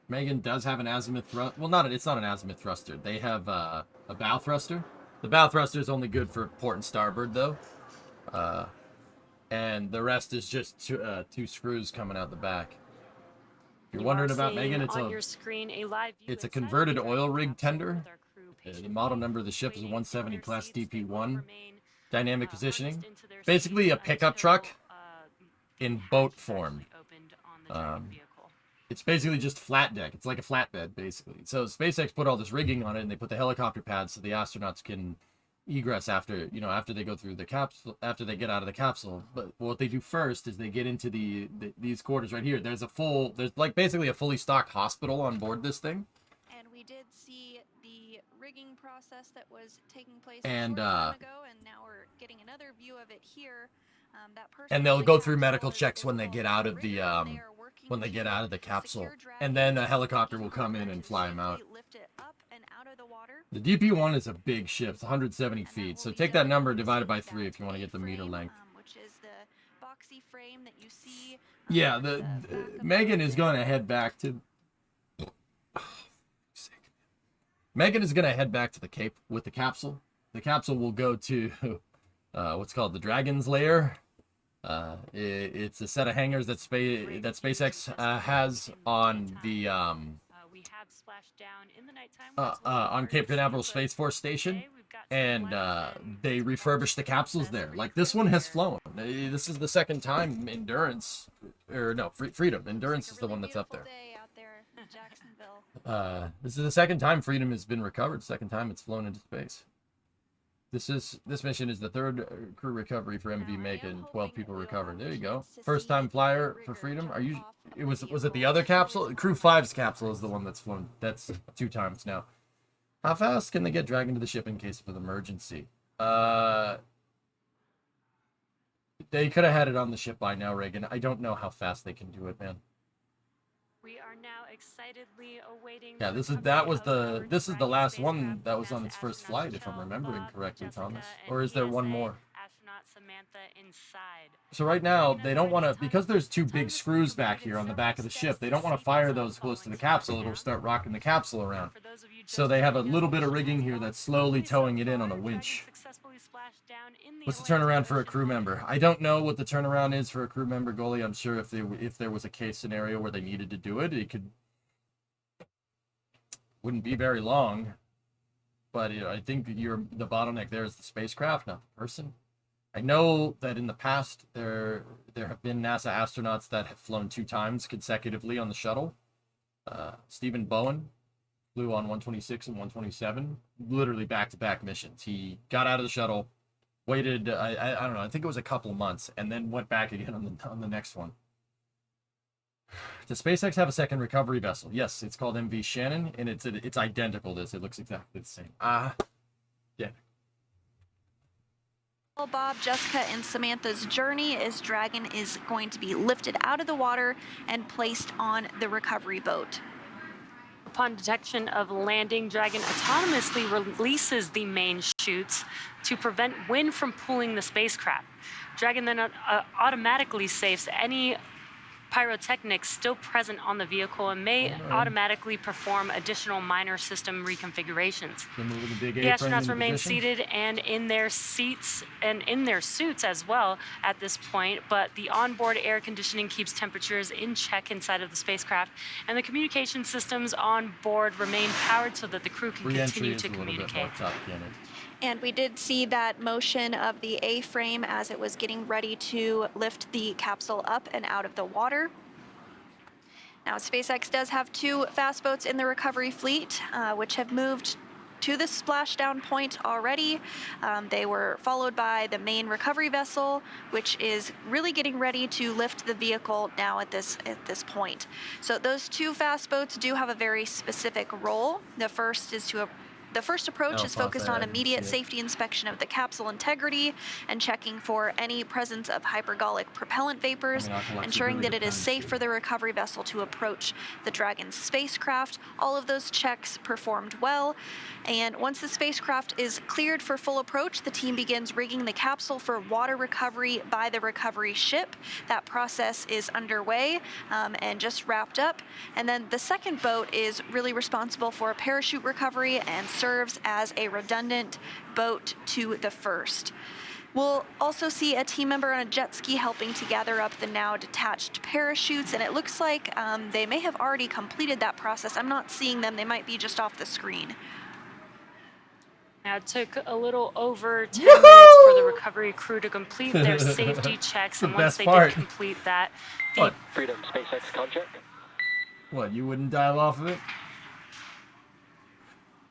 Megan does have an azimuth thrust. Well, it's not an azimuth thruster. They have a bow thruster. The bow thruster is only good for port and starboard, though. And the rest is just two screws coming out the back. If you're wondering about Megan, it's a converted oil rig tender. The model number of the ship is a 170 class DP1. Dynamic positioning. Basically a pickup truck in boat form. It's basically just flat deck. It's like a flatbed, basically. So SpaceX put all this rigging on it, and they put the helicopter pads so the astronauts can egress after they go through the capsule, after they get out of the capsule. But what they do first is they get into these quarters right here. There's like basically a fully stocked hospital on board this thing. And we did see the rigging process that was taking place and a short time ago, and now we're getting another view of it here. And they'll go through medical checks when they get out of the capsule, and then a helicopter will come in and fly them out. The DP1 is a big ship. It's 170 feet. So take that number divided by 3 if you want to get the meter length. Which is the boxy frame that you see. Yeah, Megan is going to head back to. Megan is going to head back to the Cape with the capsule. The capsule will go to what's called the Dragon's Lair. It's a set of hangars that SpaceX has on the we have splashed down in the nighttime on Cape Canaveral Space Force Station, and they refurbished the capsules there. Like this one has flown. This is the second time Freedom. Endurance is the one that's up there. This is the second time Freedom has been recovered. Second time it's flown into space. This mission is the third crew recovery for MV Megan. 12 people recovered. There you go. First time flyer for Freedom. Was it the other capsule? Crew 5's capsule is the one that's flown. That's 2 times now. How fast can they get dragged into the ship in case of an emergency? They could have had it on the ship by now, Reagan. I don't know how fast they can do it, man. We are now excitedly awaiting. Yeah, this is the last one that was on its first flight, if I'm remembering correctly, Thomas. Or is there one more? So right now they don't want to, because there's 2 big screws back here on the back of the ship. They don't want to fire those close to the capsule. It'll start rocking the capsule around. So they have a little bit of rigging here that's slowly towing it in on a winch. What's the turnaround for a crew member? I don't know what the turnaround is for a crew member, Goalie. I'm sure if there was a case scenario where they needed to do it, wouldn't be very long. But I think the bottleneck there is the spacecraft, not the person. I know that in the past there have been NASA astronauts that have flown 2 times consecutively on the shuttle. Stephen Bowen flew on 126 and 127, literally back-to-back missions. He got out of the shuttle, waited, I don't know, I think it was a couple months, and then went back again on the next one. Does SpaceX have a second recovery vessel? Yes, it's called MV Shannon, and it's identical to this. It looks exactly the same. Yeah. Bob, Jessica, and Samantha's journey as Dragon is going to be lifted out of the water and placed on the recovery boat. Upon detection of landing, Dragon autonomously releases the main chutes to prevent wind from pulling the spacecraft. Dragon then automatically safes any pyrotechnics still present on the vehicle and may automatically perform additional minor system reconfigurations. The astronauts remain seated and in their seats and in their suits as well at this point, but the onboard air conditioning keeps temperatures in check inside of the spacecraft, and the communication systems on board remain powered so that the crew can continue to communicate. And we did see that motion of the A-frame as it was getting ready to lift the capsule up and out of the water. Now, SpaceX does have 2 fast boats in the recovery fleet, which have moved to the splashdown point already. They were followed by the main recovery vessel, which is really getting ready to lift the vehicle now at this point. So those two fast boats do have a very specific role. The first approach is focused on immediate safety inspection of the capsule integrity and checking for any presence of hypergolic propellant vapors, ensuring that it is safe for the recovery vessel to approach the Dragon spacecraft. All of those checks performed well. And once the spacecraft is cleared for full approach, the team begins rigging the capsule for water recovery by the recovery ship. That process is underway and just wrapped up. And then the second boat is really responsible for parachute recovery and serves as a redundant boat to the first. We'll also see a team member on a jet ski helping to gather up the now detached parachutes, and it looks like they may have already completed that process. I'm not seeing them. They might be just off the screen. Now, it took a little over 10 minutes for the recovery crew to complete their safety checks, and once they did complete that, the Freedom SpaceX contract. What, you wouldn't dial off of it?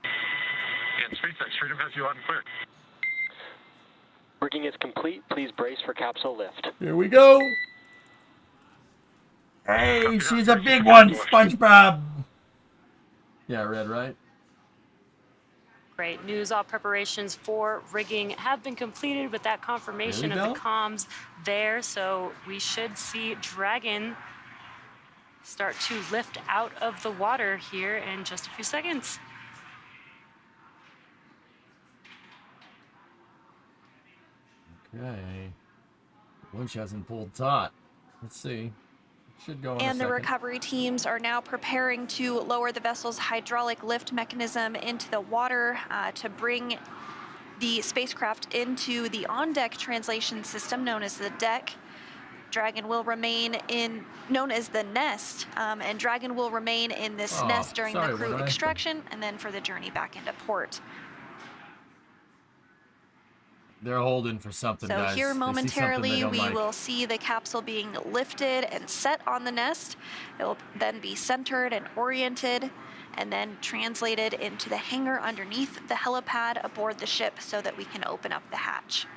And SpaceX Freedom has you on clear. Rigging is complete. Please brace for capsule lift. Here we go. Hey, she's a big one, SpongeBob. Yeah, Red, right? Great news. All preparations for rigging have been completed with that confirmation of the comms there. So we should see Dragon start to lift out of the water here in just a few seconds. Okay. Winch hasn't pulled taut. Let's see. Should go in and the recovery teams are now preparing to lower the vessel's hydraulic lift mechanism into the water to bring the spacecraft into the on-deck translation system known as the deck. Dragon will remain known as the nest, and Dragon will remain in this nest during the crew extraction and then for the journey back into port. They're holding for something, guys. So here momentarily we will see the capsule being lifted and set on the nest. It will then be centered and oriented and then translated into the hangar underneath the helipad aboard the ship so that we can open up the hatch.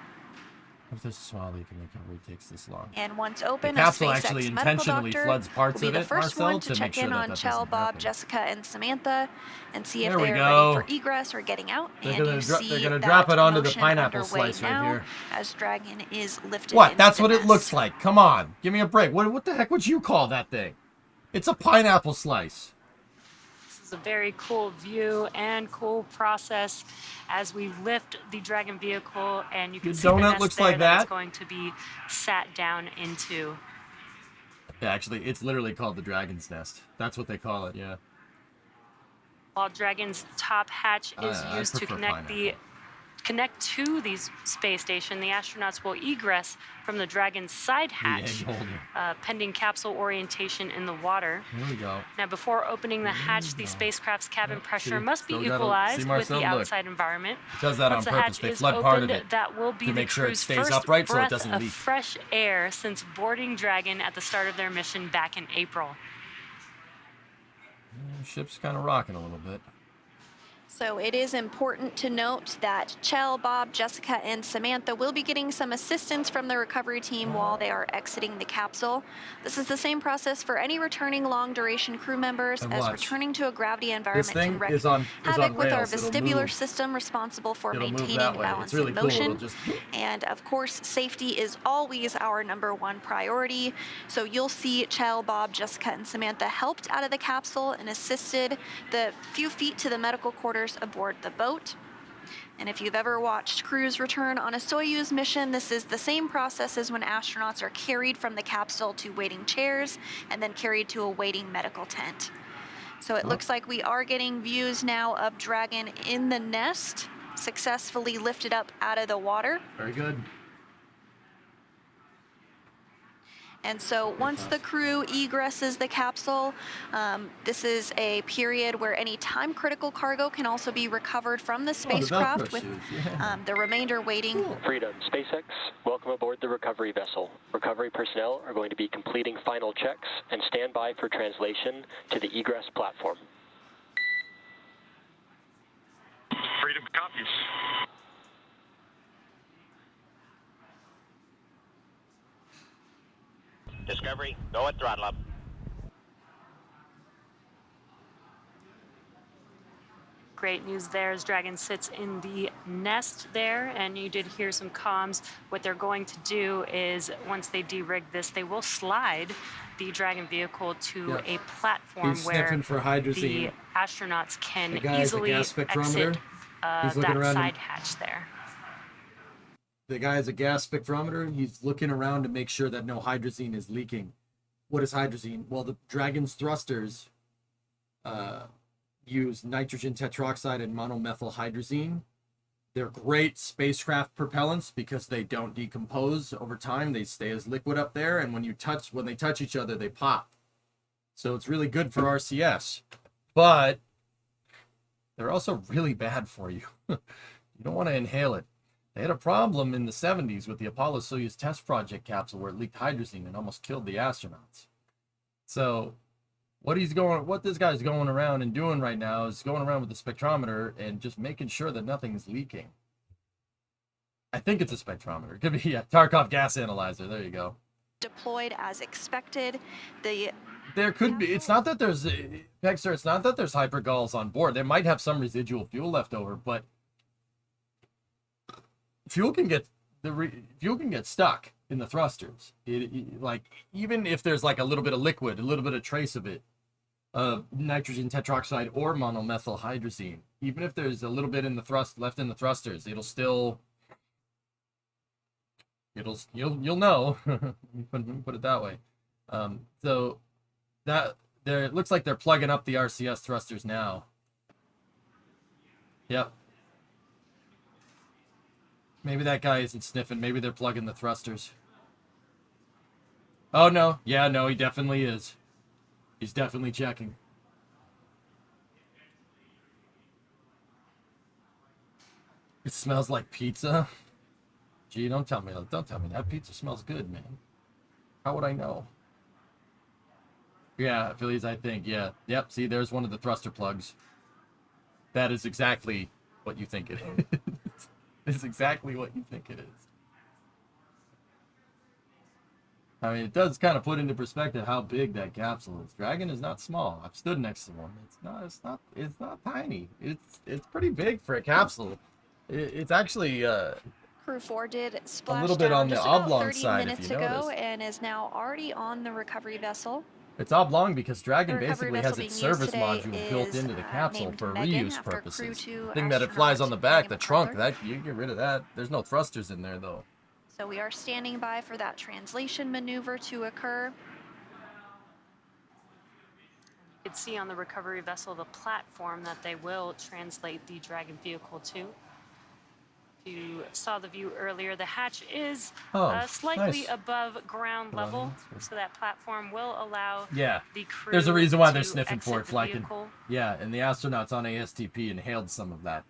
If this small leak in recovery takes this long. And once open, the capsule a SpaceX actually intentionally floods parts will be of the first Marcel, one to check sure in on Chell, Bob, Jessica, and Samantha and see if they're ready for egress or getting out. They're going to drop it onto the pineapple slice right here. As Dragon is lifted. What? That's what it looks like. Come on. Give me a break. What the heck would you call that thing? It's a pineapple slice. A very cool view and cool process as we lift the Dragon vehicle, and you can see the nest looks there like that. It's going to be sat down into. Yeah, actually, it's literally called the Dragon's Nest. That's what they call it. Yeah. While Dragon's top hatch is used to connect to the space station, the astronauts will egress from the Dragon's side hatch, pending capsule orientation in the water. Here we go. Now, before opening the hatch, the spacecraft's cabin pressure must be equalized with the outside environment. It does that on purpose. They flood part of it that will be to make sure it stays first upright so it breath doesn't of leak. Fresh air since boarding Dragon at the start of their mission back in April. The ship's kind of rocking a little bit. So it is important to note that Chell, Bob, Jessica, and Samantha will be getting some assistance from the recovery team while they are exiting the capsule. This is the same process for any returning long-duration crew members, as returning to a gravity environment can wreak havoc with our vestibular system responsible for maintaining balance and motion. And of course, safety is always our #1 priority. So you'll see Chell, Bob, Jessica, and Samantha helped out of the capsule and assisted the few feet to the medical quarters aboard the boat. And if you've ever watched crews return on a Soyuz mission, this is the same process as when astronauts are carried from the capsule to waiting chairs and then carried to a waiting medical tent. So it looks like we are getting views now of Dragon in the nest, successfully lifted up out of the water. Very good. And so once the crew egresses the capsule, this is a period where any time-critical cargo can also be recovered from the spacecraft, with the remainder waiting. Freedom SpaceX, welcome aboard the recovery vessel. Recovery personnel are going to be completing final checks and stand by for translation to the egress platform. Freedom copies. Discovery, go at throttle up. Great news there as Dragon sits in the nest there, and you did hear some comms. What they're going to do is, once they derig this, they will slide the Dragon vehicle to a platform He's where sniffing for hydrazine. the astronauts can The guy has a easily gas spectrometer. exit He's looking that around side hatch there. The guy has a gas spectrometer. He's looking around to make sure that no hydrazine is leaking. What is hydrazine? Well, the Dragon's thrusters use nitrogen tetroxide and monomethyl hydrazine. They're great spacecraft propellants because they don't decompose over time. They stay as liquid up there, and when they touch each other, they pop. So it's really good for RCS. But they're also really bad for you. You don't want to inhale it. They had a problem in the 70s with the Apollo-Soyuz test project capsule where it leaked hydrazine and almost killed the astronauts. So what this guy's going around and doing right now is going around with the spectrometer and just making sure that nothing's leaking. I think it's a spectrometer. It could be a Tarkov gas analyzer. There you go. Deployed as expected. There could be. It's not that there's Pexter. It's not that there's hypergulls on board. They might have some residual fuel left over, but fuel can get stuck in the thrusters. Like, even if there's like a little bit of liquid, a little bit of trace of it, nitrogen tetroxide or monomethyl hydrazine, even if there's a little bit in the left in the thrusters, it'll still you'll know. Put it that way. So that it looks like they're plugging up the RCS thrusters now. Yep. Maybe that guy isn't sniffing. Maybe they're plugging the thrusters. Oh, no. Yeah, no, he definitely is. He's definitely checking. It smells like pizza. Gee, don't tell me that pizza smells good, man. How would I know? Yeah, Phillies, I think, yeah. Yep, see, there's one of the thruster plugs. That is exactly what you think it is. It's exactly what you think it is. I mean, it does kind of put into perspective how big that capsule is. Dragon is not small. I've stood next to one. It's not tiny. It's pretty big for a capsule. It's actually Crew-4 did splash a little bit on the just about oblong 30 side, minutes if you ago, notice. and is now already on the recovery vessel. It's oblong because Dragon The recovery basically has vessel its being used service today module built is, into the capsule named for Megan, reuse after purposes. Crew-2 The thing that it flies on the back, the astronaut trunk, Megan that you get rid of that. There's no thrusters in there though. So we are standing by for that translation maneuver to occur. You can see on the recovery vessel the platform that they will translate the Dragon vehicle to. If you saw the view earlier, the hatch is slightly nice. above ground level, so that platform will allow the crew There's a reason why they're to sniffing for it, exit the Flykin. vehicle. Yeah, and the astronauts on ASTP inhaled some of that.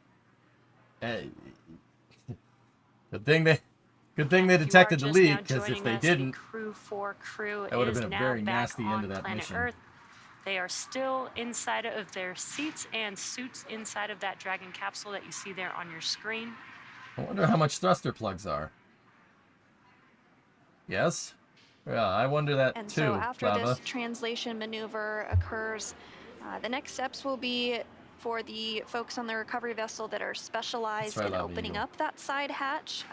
Good thing they detected the leak, because if they didn't, the Crew-4 crew that would have is been a now very back nasty end on to that planet mission. Earth. They are still inside of their seats and suits inside of that Dragon capsule that you see there on your screen. I wonder how much thruster plugs are. Yes? Yeah, I wonder that And too, so after Lava. this translation maneuver occurs, the next steps will be for the folks on the recovery vessel that are specialized in opening up that side hatch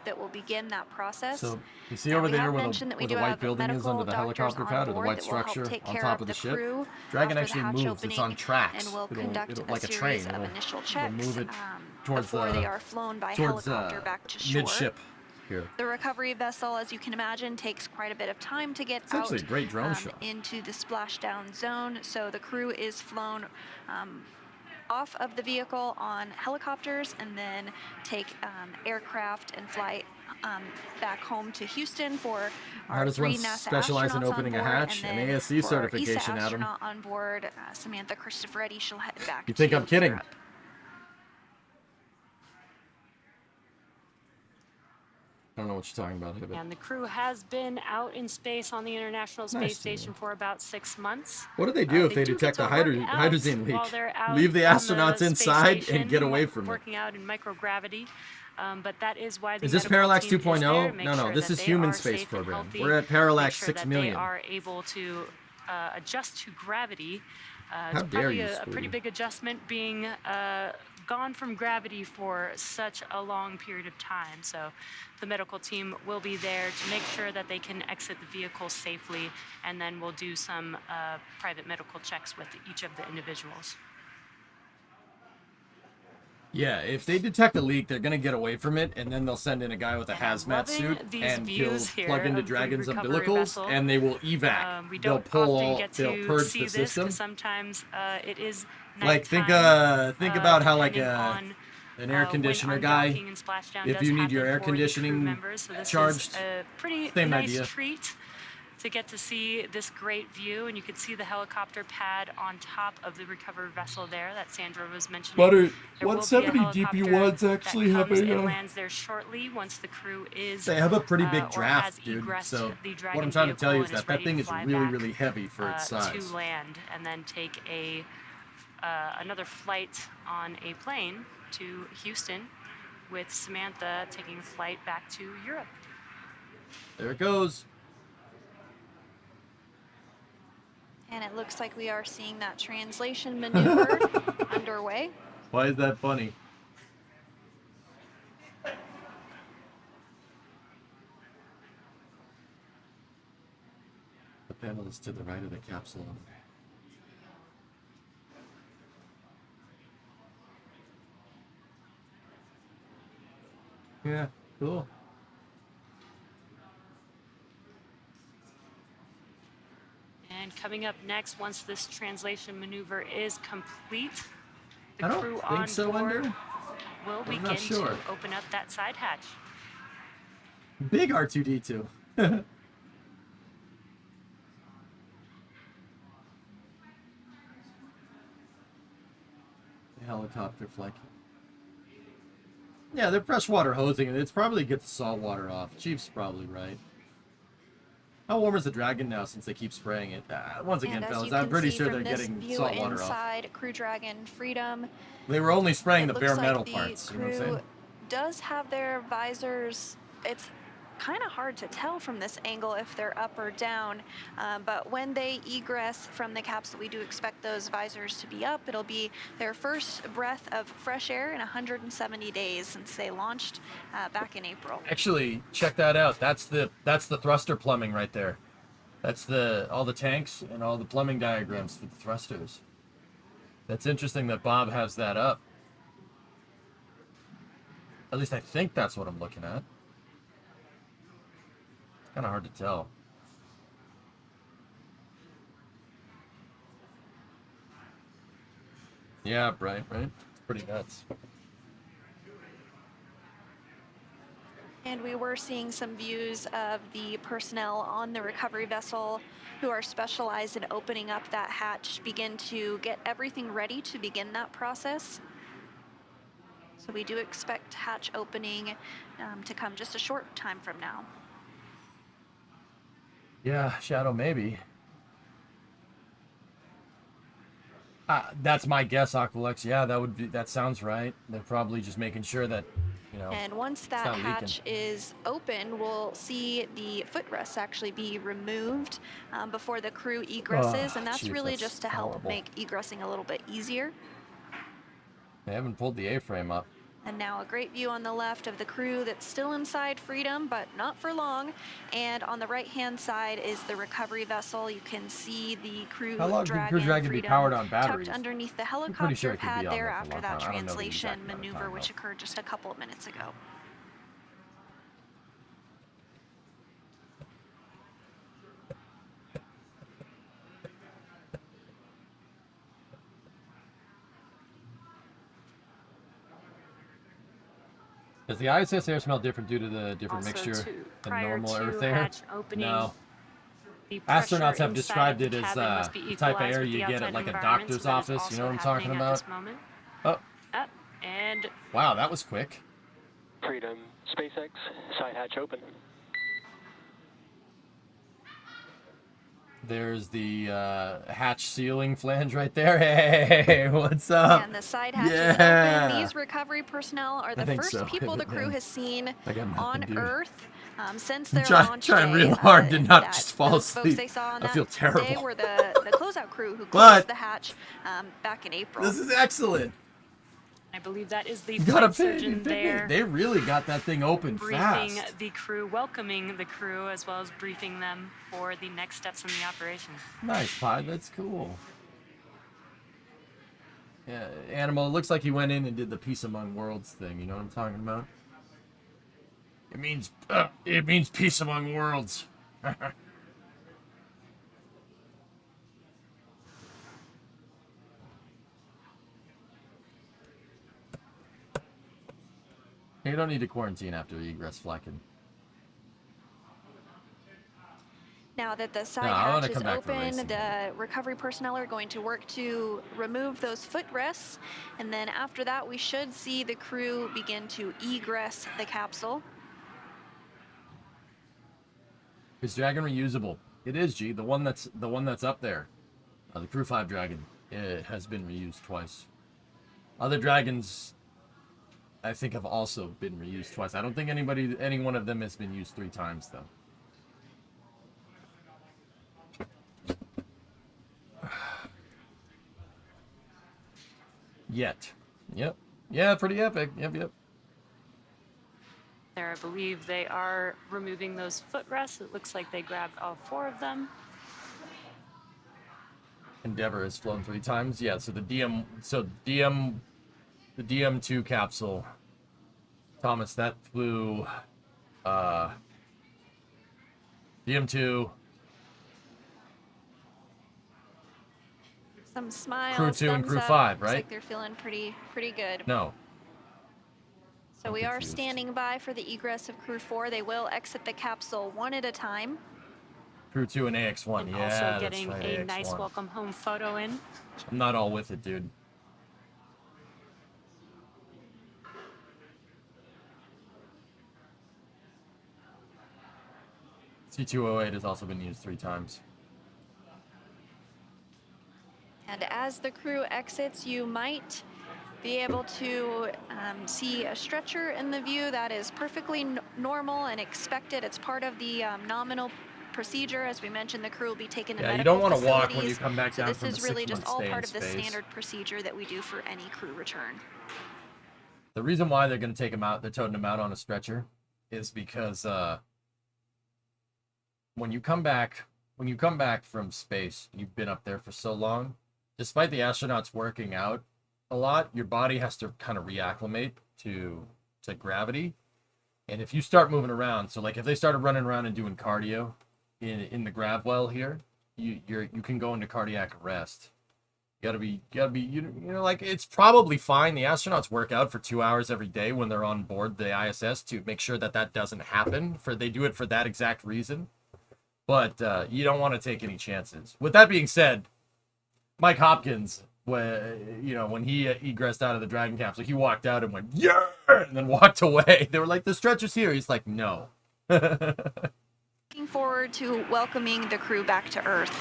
that will begin that process. So you see over there where the white building is under the medical helicopter doctors pad, on or the board white that will help structure take on care top of of the the ship? crew Dragon after the actually hatch moves. It's opening, on tracks. and will conduct like a a train. series of initial checks move it towards before they are flown by towards helicopter back to shore. midship here. The recovery vessel, as you can imagine, takes quite a bit of time to get It's out actually a great drone shot. into the splashdown zone. So the crew is flown off of the vehicle on helicopters and then take aircraft and fly back home to Houston for How our does 3 one NASA specialize in astronauts opening on a board, hatch? and An then ASC for our certification, ESA Adam. astronaut on board, Samantha Cristoforetti, she'll head back You think to I'm kidding? Europe. I don't know what you're talking about here, but... And the crew has been out in space on the International Space Station for about 6 months. What do they do if they detect a hydrogen leak? Leave the astronauts inside and get away from it. Working out in microgravity. But that is why the is this Parallax 2.0? No, this is human space program. We're at Parallax 6 million. They are able to adjust to gravity. How it's dare probably you, a pretty big adjustment being gone from gravity for such a long period of time. So the medical team will be there to make sure that they can exit the vehicle safely, and then we'll do some private medical checks with each of the individuals. Yeah, if they detect a leak, they're going to get away from it, and then they'll send in a guy with a hazmat suit, and he'll plug into Dragon's umbilicals, and they will evac. They'll pull all, they'll purge the system. Sometimes it is like, think about how, like, an air conditioner guy, if you need your air conditioning charged, same idea. Treat to get to see this great view, and you can see the helicopter pad on top of the recovery vessel there that Sandra was mentioning. But 170 DP1s actually have a... lands there shortly once the crew is... They have a pretty big draft, dude. So what I'm trying to tell you is that thing is really, really heavy for its size. To land and then take another flight on a plane to Houston, with Samantha taking a flight back to Europe. There it goes. And it looks like we are seeing that translation maneuver underway. Why is that funny? The panel is to the right of the capsule. Yeah, cool. And coming up next, once this translation maneuver is complete, the I don't crew think on so, board Ender. will I'm begin not sure. to open up that side hatch. Big R2-D2. The helicopter flight. Yeah, they're freshwater hosing it. It's probably to get the salt water off. Chief's probably right. How warm is the Dragon now since they keep spraying it? Once again, fellas, I'm pretty sure they're getting salt water inside Crew Dragon Freedom. They were only spraying the bare metal the parts. You know crew what I'm saying? does have their visors. It's kind of hard to tell from this angle if they're up or down, but when they egress from the capsule, we do expect those visors to be up. It'll be their first breath of fresh air in 170 days since they launched back in April. Actually, check that out. That's the thruster plumbing right there. That's all the tanks and all the plumbing diagrams for the thrusters. That's interesting that Bob has that up. At least I think that's what I'm looking at. Kind of hard to tell. Yeah, right. It's pretty nuts. And we were seeing some views of the personnel on the recovery vessel who are specialized in opening up that hatch begin to get everything ready to begin that process. So we do expect hatch opening to come just a short time from now. Yeah, Shadow, maybe. That's my guess, Aqualex. Yeah, that sounds right. They're probably just making sure that, you know. And once that hatch is open, we'll see the footrests actually be removed before the crew egresses, and that's really just to help make egressing a little bit easier. They haven't pulled the A-frame up. And now a great view on the left of the crew that's still inside Freedom, but not for long. And on the right-hand side is the recovery vessel. You can see the Crew How long Dragon, can Crew Dragon be powered on batteries? tucked underneath the I'm helicopter pretty sure it could pad be on there there for a after long that time. I don't know the translation exact amount of maneuver, time, which though. occurred just a couple of minutes ago. Does the ISS air smell different due to the different mixture than normal Earth air? No. Astronauts have described it as the type of air you get at like a doctor's office. You know what I'm talking about? Oh. And wow, that was quick. Freedom SpaceX, side hatch open. There's the hatch ceiling flange right there. Hey, what's up? And the side hatch is open. These recovery personnel are the first people the crew has seen on Earth since their launch trying day. real hard to not just fall those asleep. folks they saw on I feel that terrible. day were the closeout crew who closed the hatch back in April. This is excellent. I believe that is the You gotta flight pay, surgeon there. They really got that thing open briefing fast. the crew, welcoming the crew, as well as briefing them for the next steps in the operation. Nice, Pod. That's cool. Yeah, Animal, it looks like he went in and did the Peace Among Worlds thing. You know what I'm talking about? It means peace among worlds. You don't need to quarantine after egress flacking. Now that the side hatch is open, the recovery personnel are going to work to remove those footrests, and then after that we should see the crew begin to egress the capsule. Is Dragon reusable? It is, G. The one that's up there. The Crew-5 Dragon. It has been reused twice. Other dragons, I think, have also been reused twice. I don't think any one of them has been used 3 times, though. Yet. Yep. Yeah, pretty epic. Yep. There, I believe they are removing those foorests. It looks like they grabbed all 4 of them. Endeavor has flown 3 times. Yeah, so the DM2 capsule, Thomas, that flew DM2, Some smiles, Crew-2 and thumbs up. Crew-5, right? Looks like they're feeling pretty good. No. So we are standing by for the egress of Crew-4. They will exit the capsule one at a time. Crew-2 and AX-1, And yeah, also getting that's right, a AX-1. nice welcome home photo in. I'm not all with it, dude. C208 has also been used 3 times. And as the crew exits, you might be able to see a stretcher in the view. That is perfectly normal and expected. It's part of the nominal procedure. As we mentioned, the crew will be taken to medical you don't want to facilities. walk when you come back so down this from is a really just 6-month all stay part in of the space. standard procedure that we do for any crew return. The reason why they're going to take him out, they're toting him out on a stretcher, is because when you come back from space, you've been up there for so long, despite the astronauts working out a lot, your body has to kind of reacclimate to gravity. And if you start moving around, so like if they started running around and doing cardio in the grav well here, you can go into cardiac arrest. You gotta be you know, like, it's probably fine. The astronauts work out for 2 hours every day when they're on board the ISS to make sure that doesn't happen. They do it for that exact reason. But you don't want to take any chances. With that being said, Mike Hopkins, when he egressed out of the Dragon capsule, he walked out and went, yeah, and then walked away. They were like, the stretcher's here. He's like, no. Looking forward to welcoming the crew back to Earth.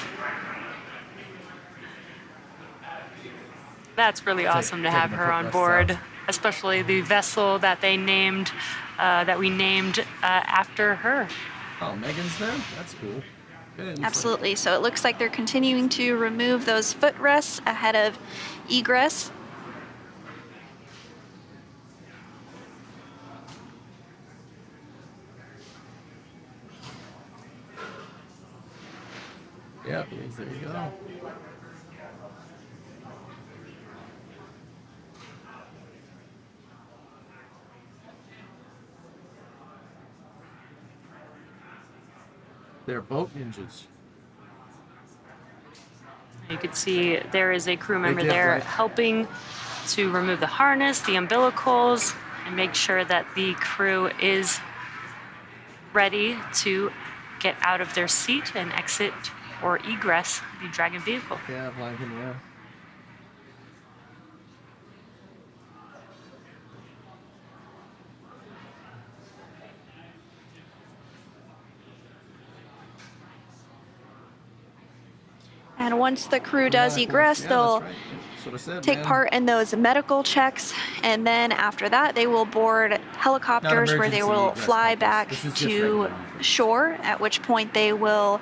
That's really awesome to have her on board, especially the vessel that they named, that we named after her. Oh, Megan's there? That's cool. Good. Absolutely. So it looks like they're continuing to remove those footrests ahead of egress. Yeah, please. There you go. They're boat ninjas. You can see there is a crew member They did, there right? helping to remove the harness, the umbilicals, and make sure that the crew is ready to get out of their seat and exit or egress the Dragon vehicle. Yeah, Blanken, yeah. And once the crew does egress, they'll take part in those medical checks, and then after that they will board helicopters where they will fly back to shore, at which point they will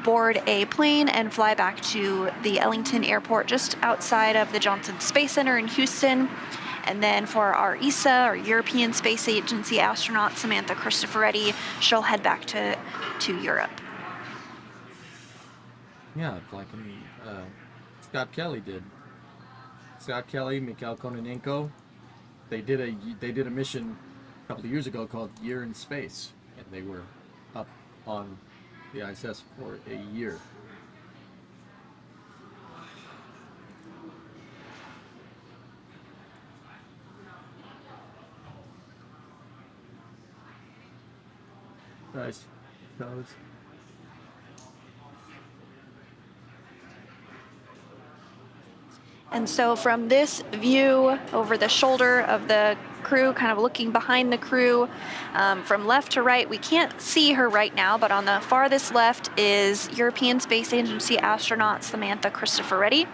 board a plane and fly back to the Ellington Airport just outside of the Johnson Space Center in Houston. And then for our ESA, or European Space Agency astronaut, Samantha Cristoforetti, she'll head back to Europe. Yeah, like Scott Kelly did. Scott Kelly, Mikhail Kononenko, they did a mission a couple of years ago called Year in Space, and they were up on the ISS for a year. Nice. Fellas. And so from this view over the shoulder of the crew, kind of looking behind the crew, from left to right, we can't see her right now, but on the farthest left is European Space Agency astronaut Samantha Cristoforetti.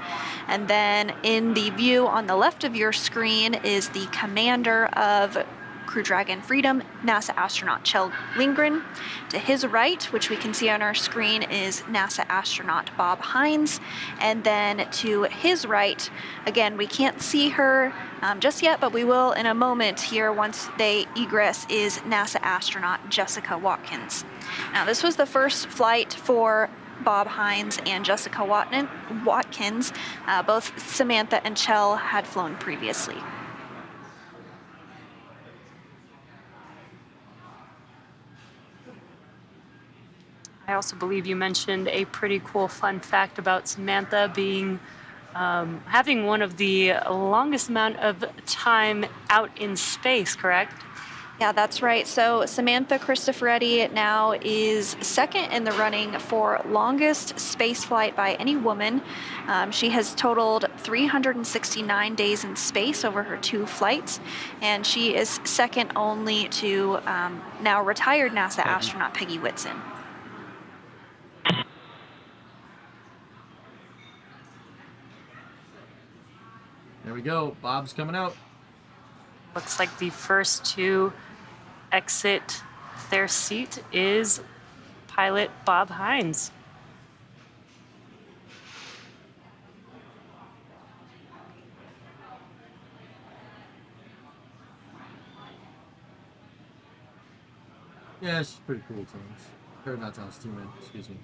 And then in the view on the left of your screen is the commander of Crew Dragon Freedom, NASA astronaut Kjell Lindgren. To his right, which we can see on our screen, is NASA astronaut Bob Hines. And then to his right, again, we can't see her just yet, but we will in a moment here once they egress, is NASA astronaut Jessica Watkins. Now, this was the first flight for Bob Hines and Jessica Watkins. Both Samantha and Kjell had flown previously. I also believe you mentioned a pretty cool fun fact about Samantha being having one of the longest amount of time out in space, correct? Yeah, that's right. So Samantha Cristoforetti now is second in the running for longest space flight by any woman. She has totaled 369 days in space over her 2 flights, and she is second only to now retired NASA astronaut Peggy Whitson. There we go. Bob's coming out. Looks like the first to exit their seat is pilot Bob Hines. Yeah, she's pretty cool, Thomas. Or not Thomas, T-Man. Excuse me.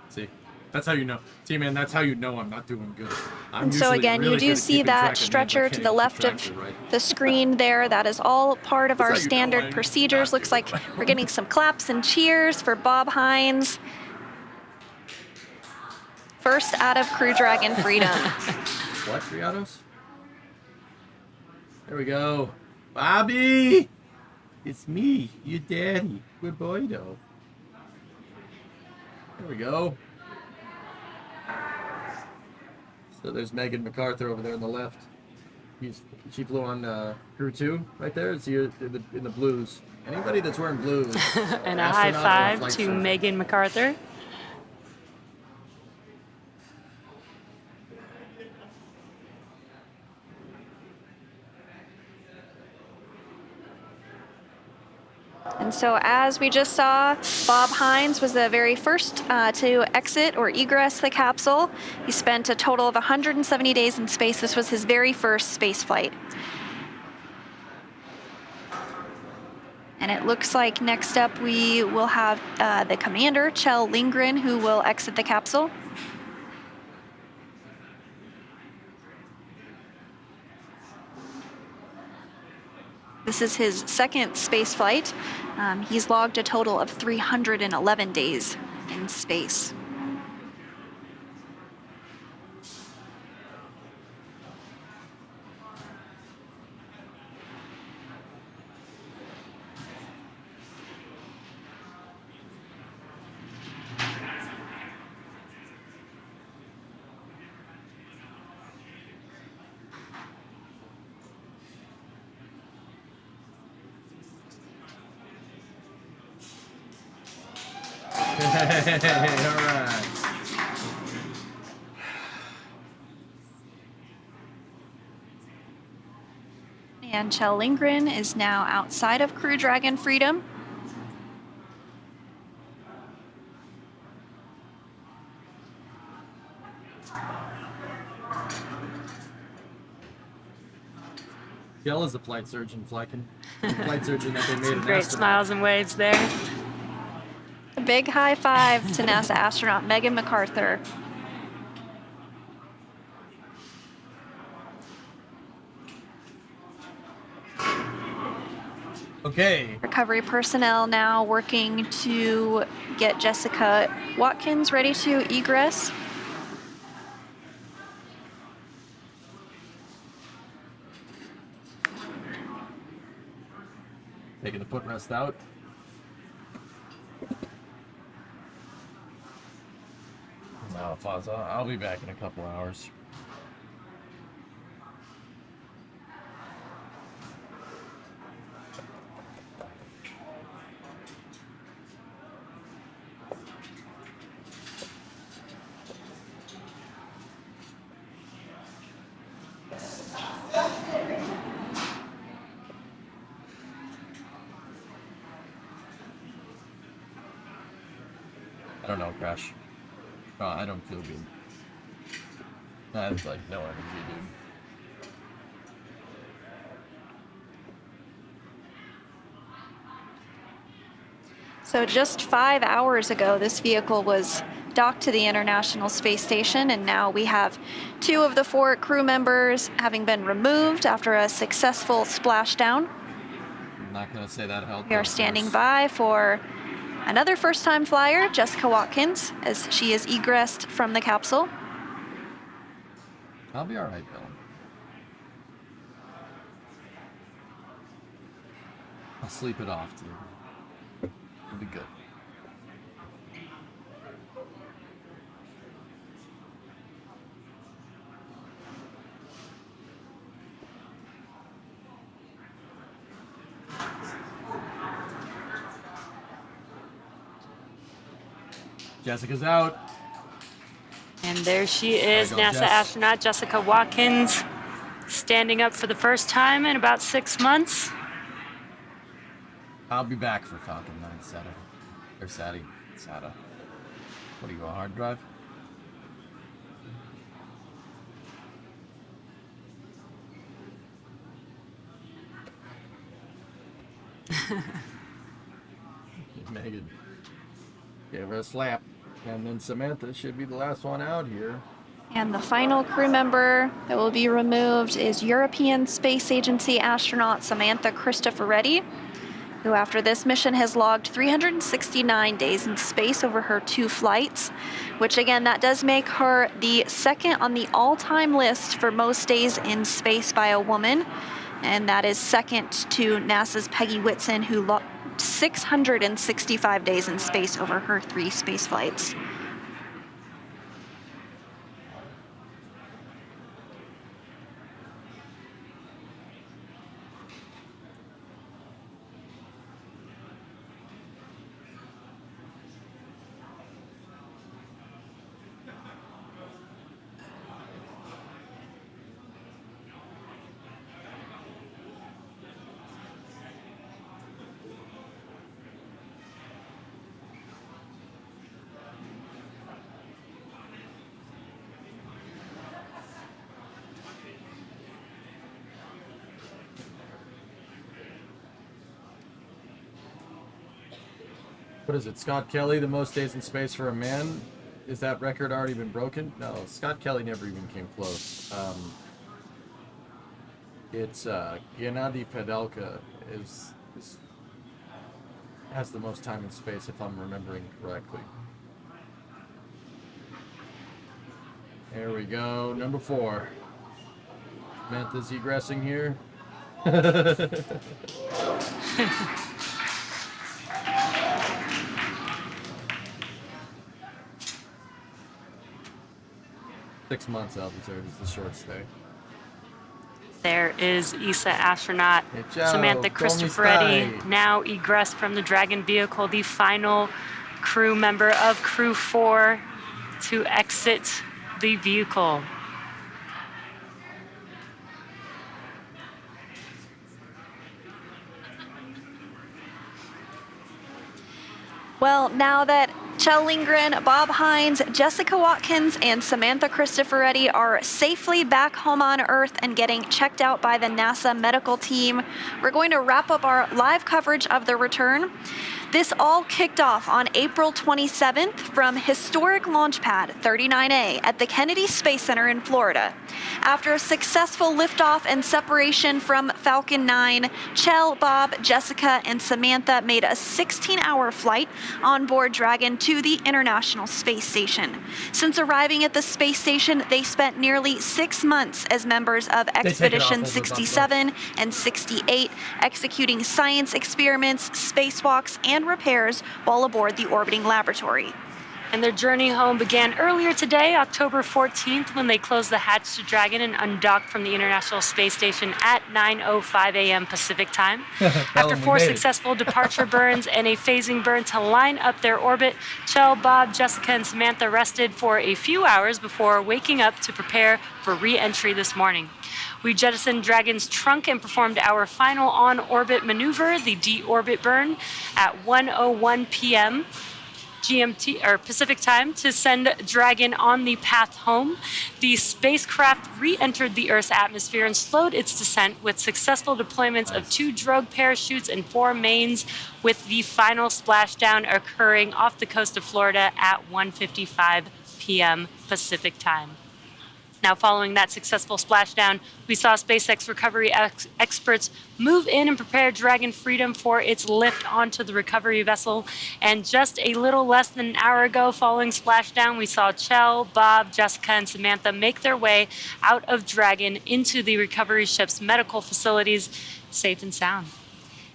See? That's how you know. T-Man, that's how you know I'm not doing good. And so again, you do see that stretcher to the left of the screen there. That is all part of our standard procedures. Looks like we're getting some claps and cheers for Bob Hines. First out of Crew Dragon Freedom. What, Riados? There we go. Bobby! It's me, your daddy. Good boy, though. There we go. So there's Megan MacArthur over there on the left. She flew on Crew 2 right there. It's here in the blues. Anybody that's wearing blues. And a high five to Megan MacArthur. And so as we just saw, Bob Hines was the very first to exit or egress the capsule. He spent a total of 170 days in space. This was his very first space flight. And it looks like next up we will have the commander, Kjell Lindgren, who will exit the capsule. This is his second space flight. He's logged a total of 311 days in space. All right. And Kjell Lindgren is now outside of Crew Dragon Freedom. Kjell is the flight surgeon, Flecken. The flight surgeon that they made an Great astronaut. smiles and waves there. A big high five to NASA astronaut Megan MacArthur. Okay. Recovery personnel now working to get Jessica Watkins ready to egress. Taking the footrest out. Now, Faza, I'll be back in a couple hours. I don't know, Crash. Oh, I don't feel good. I have like no energy, dude. So just 5 hours ago, this vehicle was docked to the International Space Station, and now we have 2 of the 4 crew members having been removed after a successful splashdown. I'm not gonna say that helped. We are standing by for another first-time flyer, Jessica Watkins, as she is egressed from the capsule. I'll be all right, Bill. I'll sleep it off, dude. It'll be good. Jessica's out. And there she is, There you go, NASA Jess. astronaut Jessica Watkins, standing up for the first time in about 6 months. I'll be back for Falcon 9 SATA. Or SATA. What are you, a hard drive? Megan. Give her a slap. And then Samantha should be the last one out here. And the final crew member that will be removed is European Space Agency astronaut Samantha Cristoforetti, who after this mission has logged 369 days in space over her 2 flights, which again, that does make her the second on the all-time list for most days in space by a woman. And that is second to NASA's Peggy Whitson, who logged 665 days in space over her 3 space flights. What is it, Scott Kelly, the most days in space for a man? Is that record already been broken? No, Scott Kelly never even came close. It's Gennady Padelka has the most time in space, if I'm remembering correctly. There we go, number 4. Samantha's egressing here. 6 months Altitude is the short stay. There is ESA astronaut Hey, ciao. Samantha Come Cristoforetti, stai? now egressed from the Dragon vehicle, the final crew member of Crew 4 to exit the vehicle. Well, now that Chell Lindgren, Bob Hines, Jessica Watkins, and Samantha Cristoforetti are safely back home on Earth and getting checked out by the NASA medical team, we're going to wrap up our live coverage of the return. This all kicked off on April 27th from historic launch pad 39A at the Kennedy Space Center in Florida. After a successful liftoff and separation from Falcon 9, Chell, Bob, Jessica, and Samantha made a 16-hour flight on board Dragon to the International Space Station. Since arriving at the space station, they spent nearly 6 months as members of Expedition 67 and 68, executing science experiments, spacewalks, and repairs while aboard the orbiting laboratory. And their journey home began earlier today, October 14th, when they closed the hatch to Dragon and undocked from the International Space Station at 9:05 a.m. Pacific time. After 4 successful departure burns and a phasing burn to line up their orbit, Chell, Bob, Jessica, and Samantha rested for a few hours before waking up to prepare for re-entry this morning. We jettisoned Dragon's trunk and performed our final on-orbit maneuver, the de-orbit burn, at 1:01 p.m. GMT or Pacific time to send Dragon on the path home. The spacecraft re-entered the Earth's atmosphere and slowed its descent with successful deployments of 2 drogue parachutes and 4 mains, with the final splashdown occurring off the coast of Florida at 1:55 p.m. Pacific time. Now, following that successful splashdown, we saw SpaceX recovery experts move in and prepare Dragon Freedom for its lift onto the recovery vessel. And just a little less than an hour ago, following splashdown, we saw Chell, Bob, Jessica, and Samantha make their way out of Dragon into the recovery ship's medical facilities, safe and sound.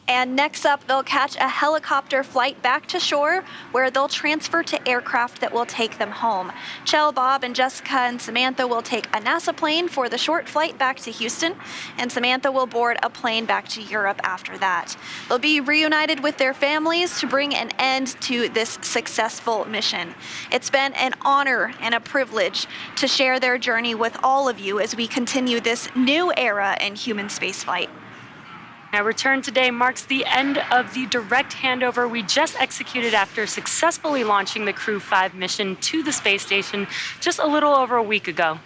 And next up, they'll catch a helicopter flight back to shore, where they'll transfer to aircraft that will take them home. Chell, Bob, and Jessica and Samantha will take a NASA plane for the short flight back to Houston, and Samantha will board a plane back to Europe after that. They'll be reunited with their families to bring an end to this successful mission. It's been an honor and a privilege to share their journey with all of you as we continue this new era in human spaceflight. Our return today marks the end of the direct handover we just executed after successfully launching the Crew-5 mission to the space station just a little over a week ago.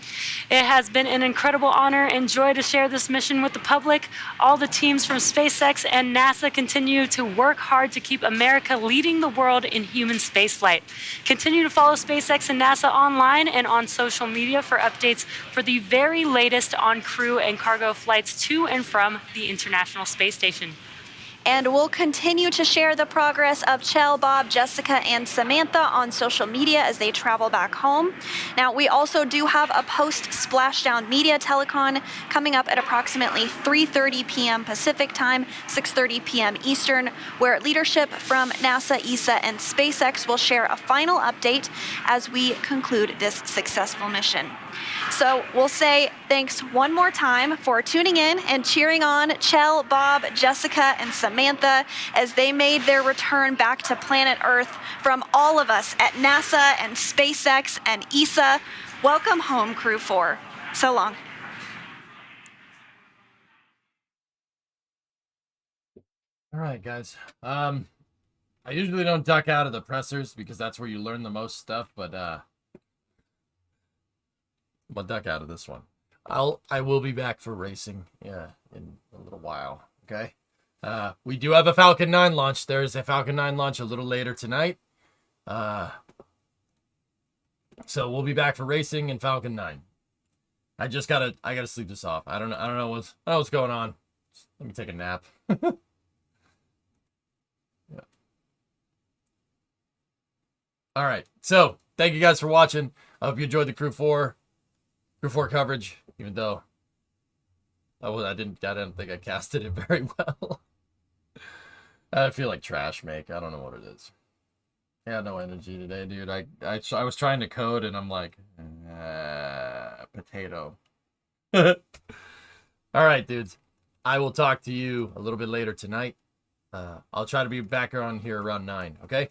It has been an incredible honor and joy to share this mission with the public. All the teams from SpaceX and NASA continue to work hard to keep America leading the world in human spaceflight. Continue to follow SpaceX and NASA online and on social media for updates for the very latest on crew and cargo flights to and from the International Space Station. And we'll continue to share the progress of Chell, Bob, Jessica, and Samantha on social media as they travel back home. Now, we also do have a post-splashdown media telecon coming up at approximately 3:30 p.m. Pacific time, 6:30 p.m. Eastern, where leadership from NASA, ESA, and SpaceX will share a final update as we conclude this successful mission. So we'll say thanks one more time for tuning in and cheering on Chell, Bob, Jessica, and Samantha as they made their return back to planet Earth. From all of us at NASA and SpaceX and ESA, welcome home, Crew 4. So long. All right, guys. I usually don't duck out of the pressers because that's where you learn the most stuff, but I'll duck out of this one. I will be back for racing, yeah, in a little while. Okay. We do have a Falcon 9 launch. There is a Falcon 9 launch a little later tonight. So we'll be back for racing and Falcon 9. I gotta sleep this off. I don't know what's going on. Let me take a nap. Yeah. All right. So thank you guys for watching. I hope you enjoyed the Crew 4 coverage, even though I didn't think I casted it very well. I feel like trash make. I don't know what it is. I had no energy today, dude. I was trying to code and I'm like, potato. All right, dudes. I will talk to you a little bit later tonight. I'll try to be back on here around 9, okay?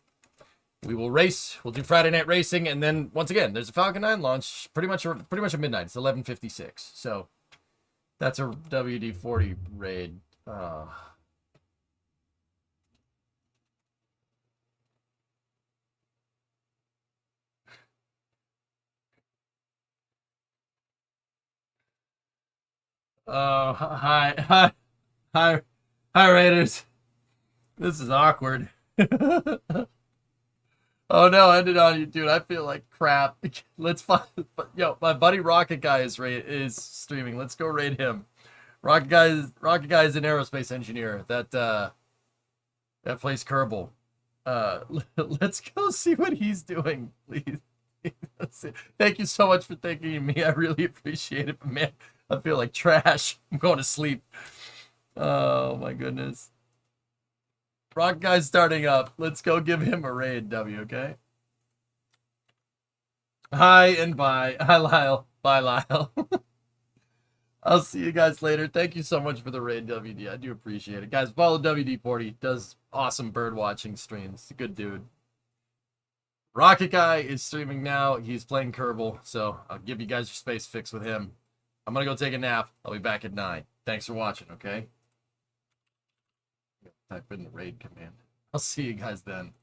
We will race. We'll do Friday night racing, and then once again, there's a Falcon 9 launch pretty much at midnight. It's 11:56, so that's a WD-40 raid. Oh, hi, Raiders. This is awkward. Oh no, ended on you, dude. I feel like crap. Let's find. Yo, my buddy Rocket Guy is streaming. Let's go raid him. Rocket Guy is an aerospace engineer that plays Kerbal. Let's go see what he's doing, please. Thank you so much for thinking of me. I really appreciate it, but man, I feel like trash. I'm going to sleep. Oh my goodness. Rock Guy's starting up. Let's go give him a raid, W, okay? Hi and bye. Hi, Lyle. Bye, Lyle. I'll see you guys later. Thank you so much for the raid, WD. I do appreciate it. Guys, follow WD40. Does awesome bird watching streams. He's a good dude. Rocket Guy is streaming now. He's playing Kerbal, so I'll give you guys your space fix with him. I'm going to go take a nap. I'll be back at 9. Thanks for watching, okay? Type in the raid command. I'll see you guys then.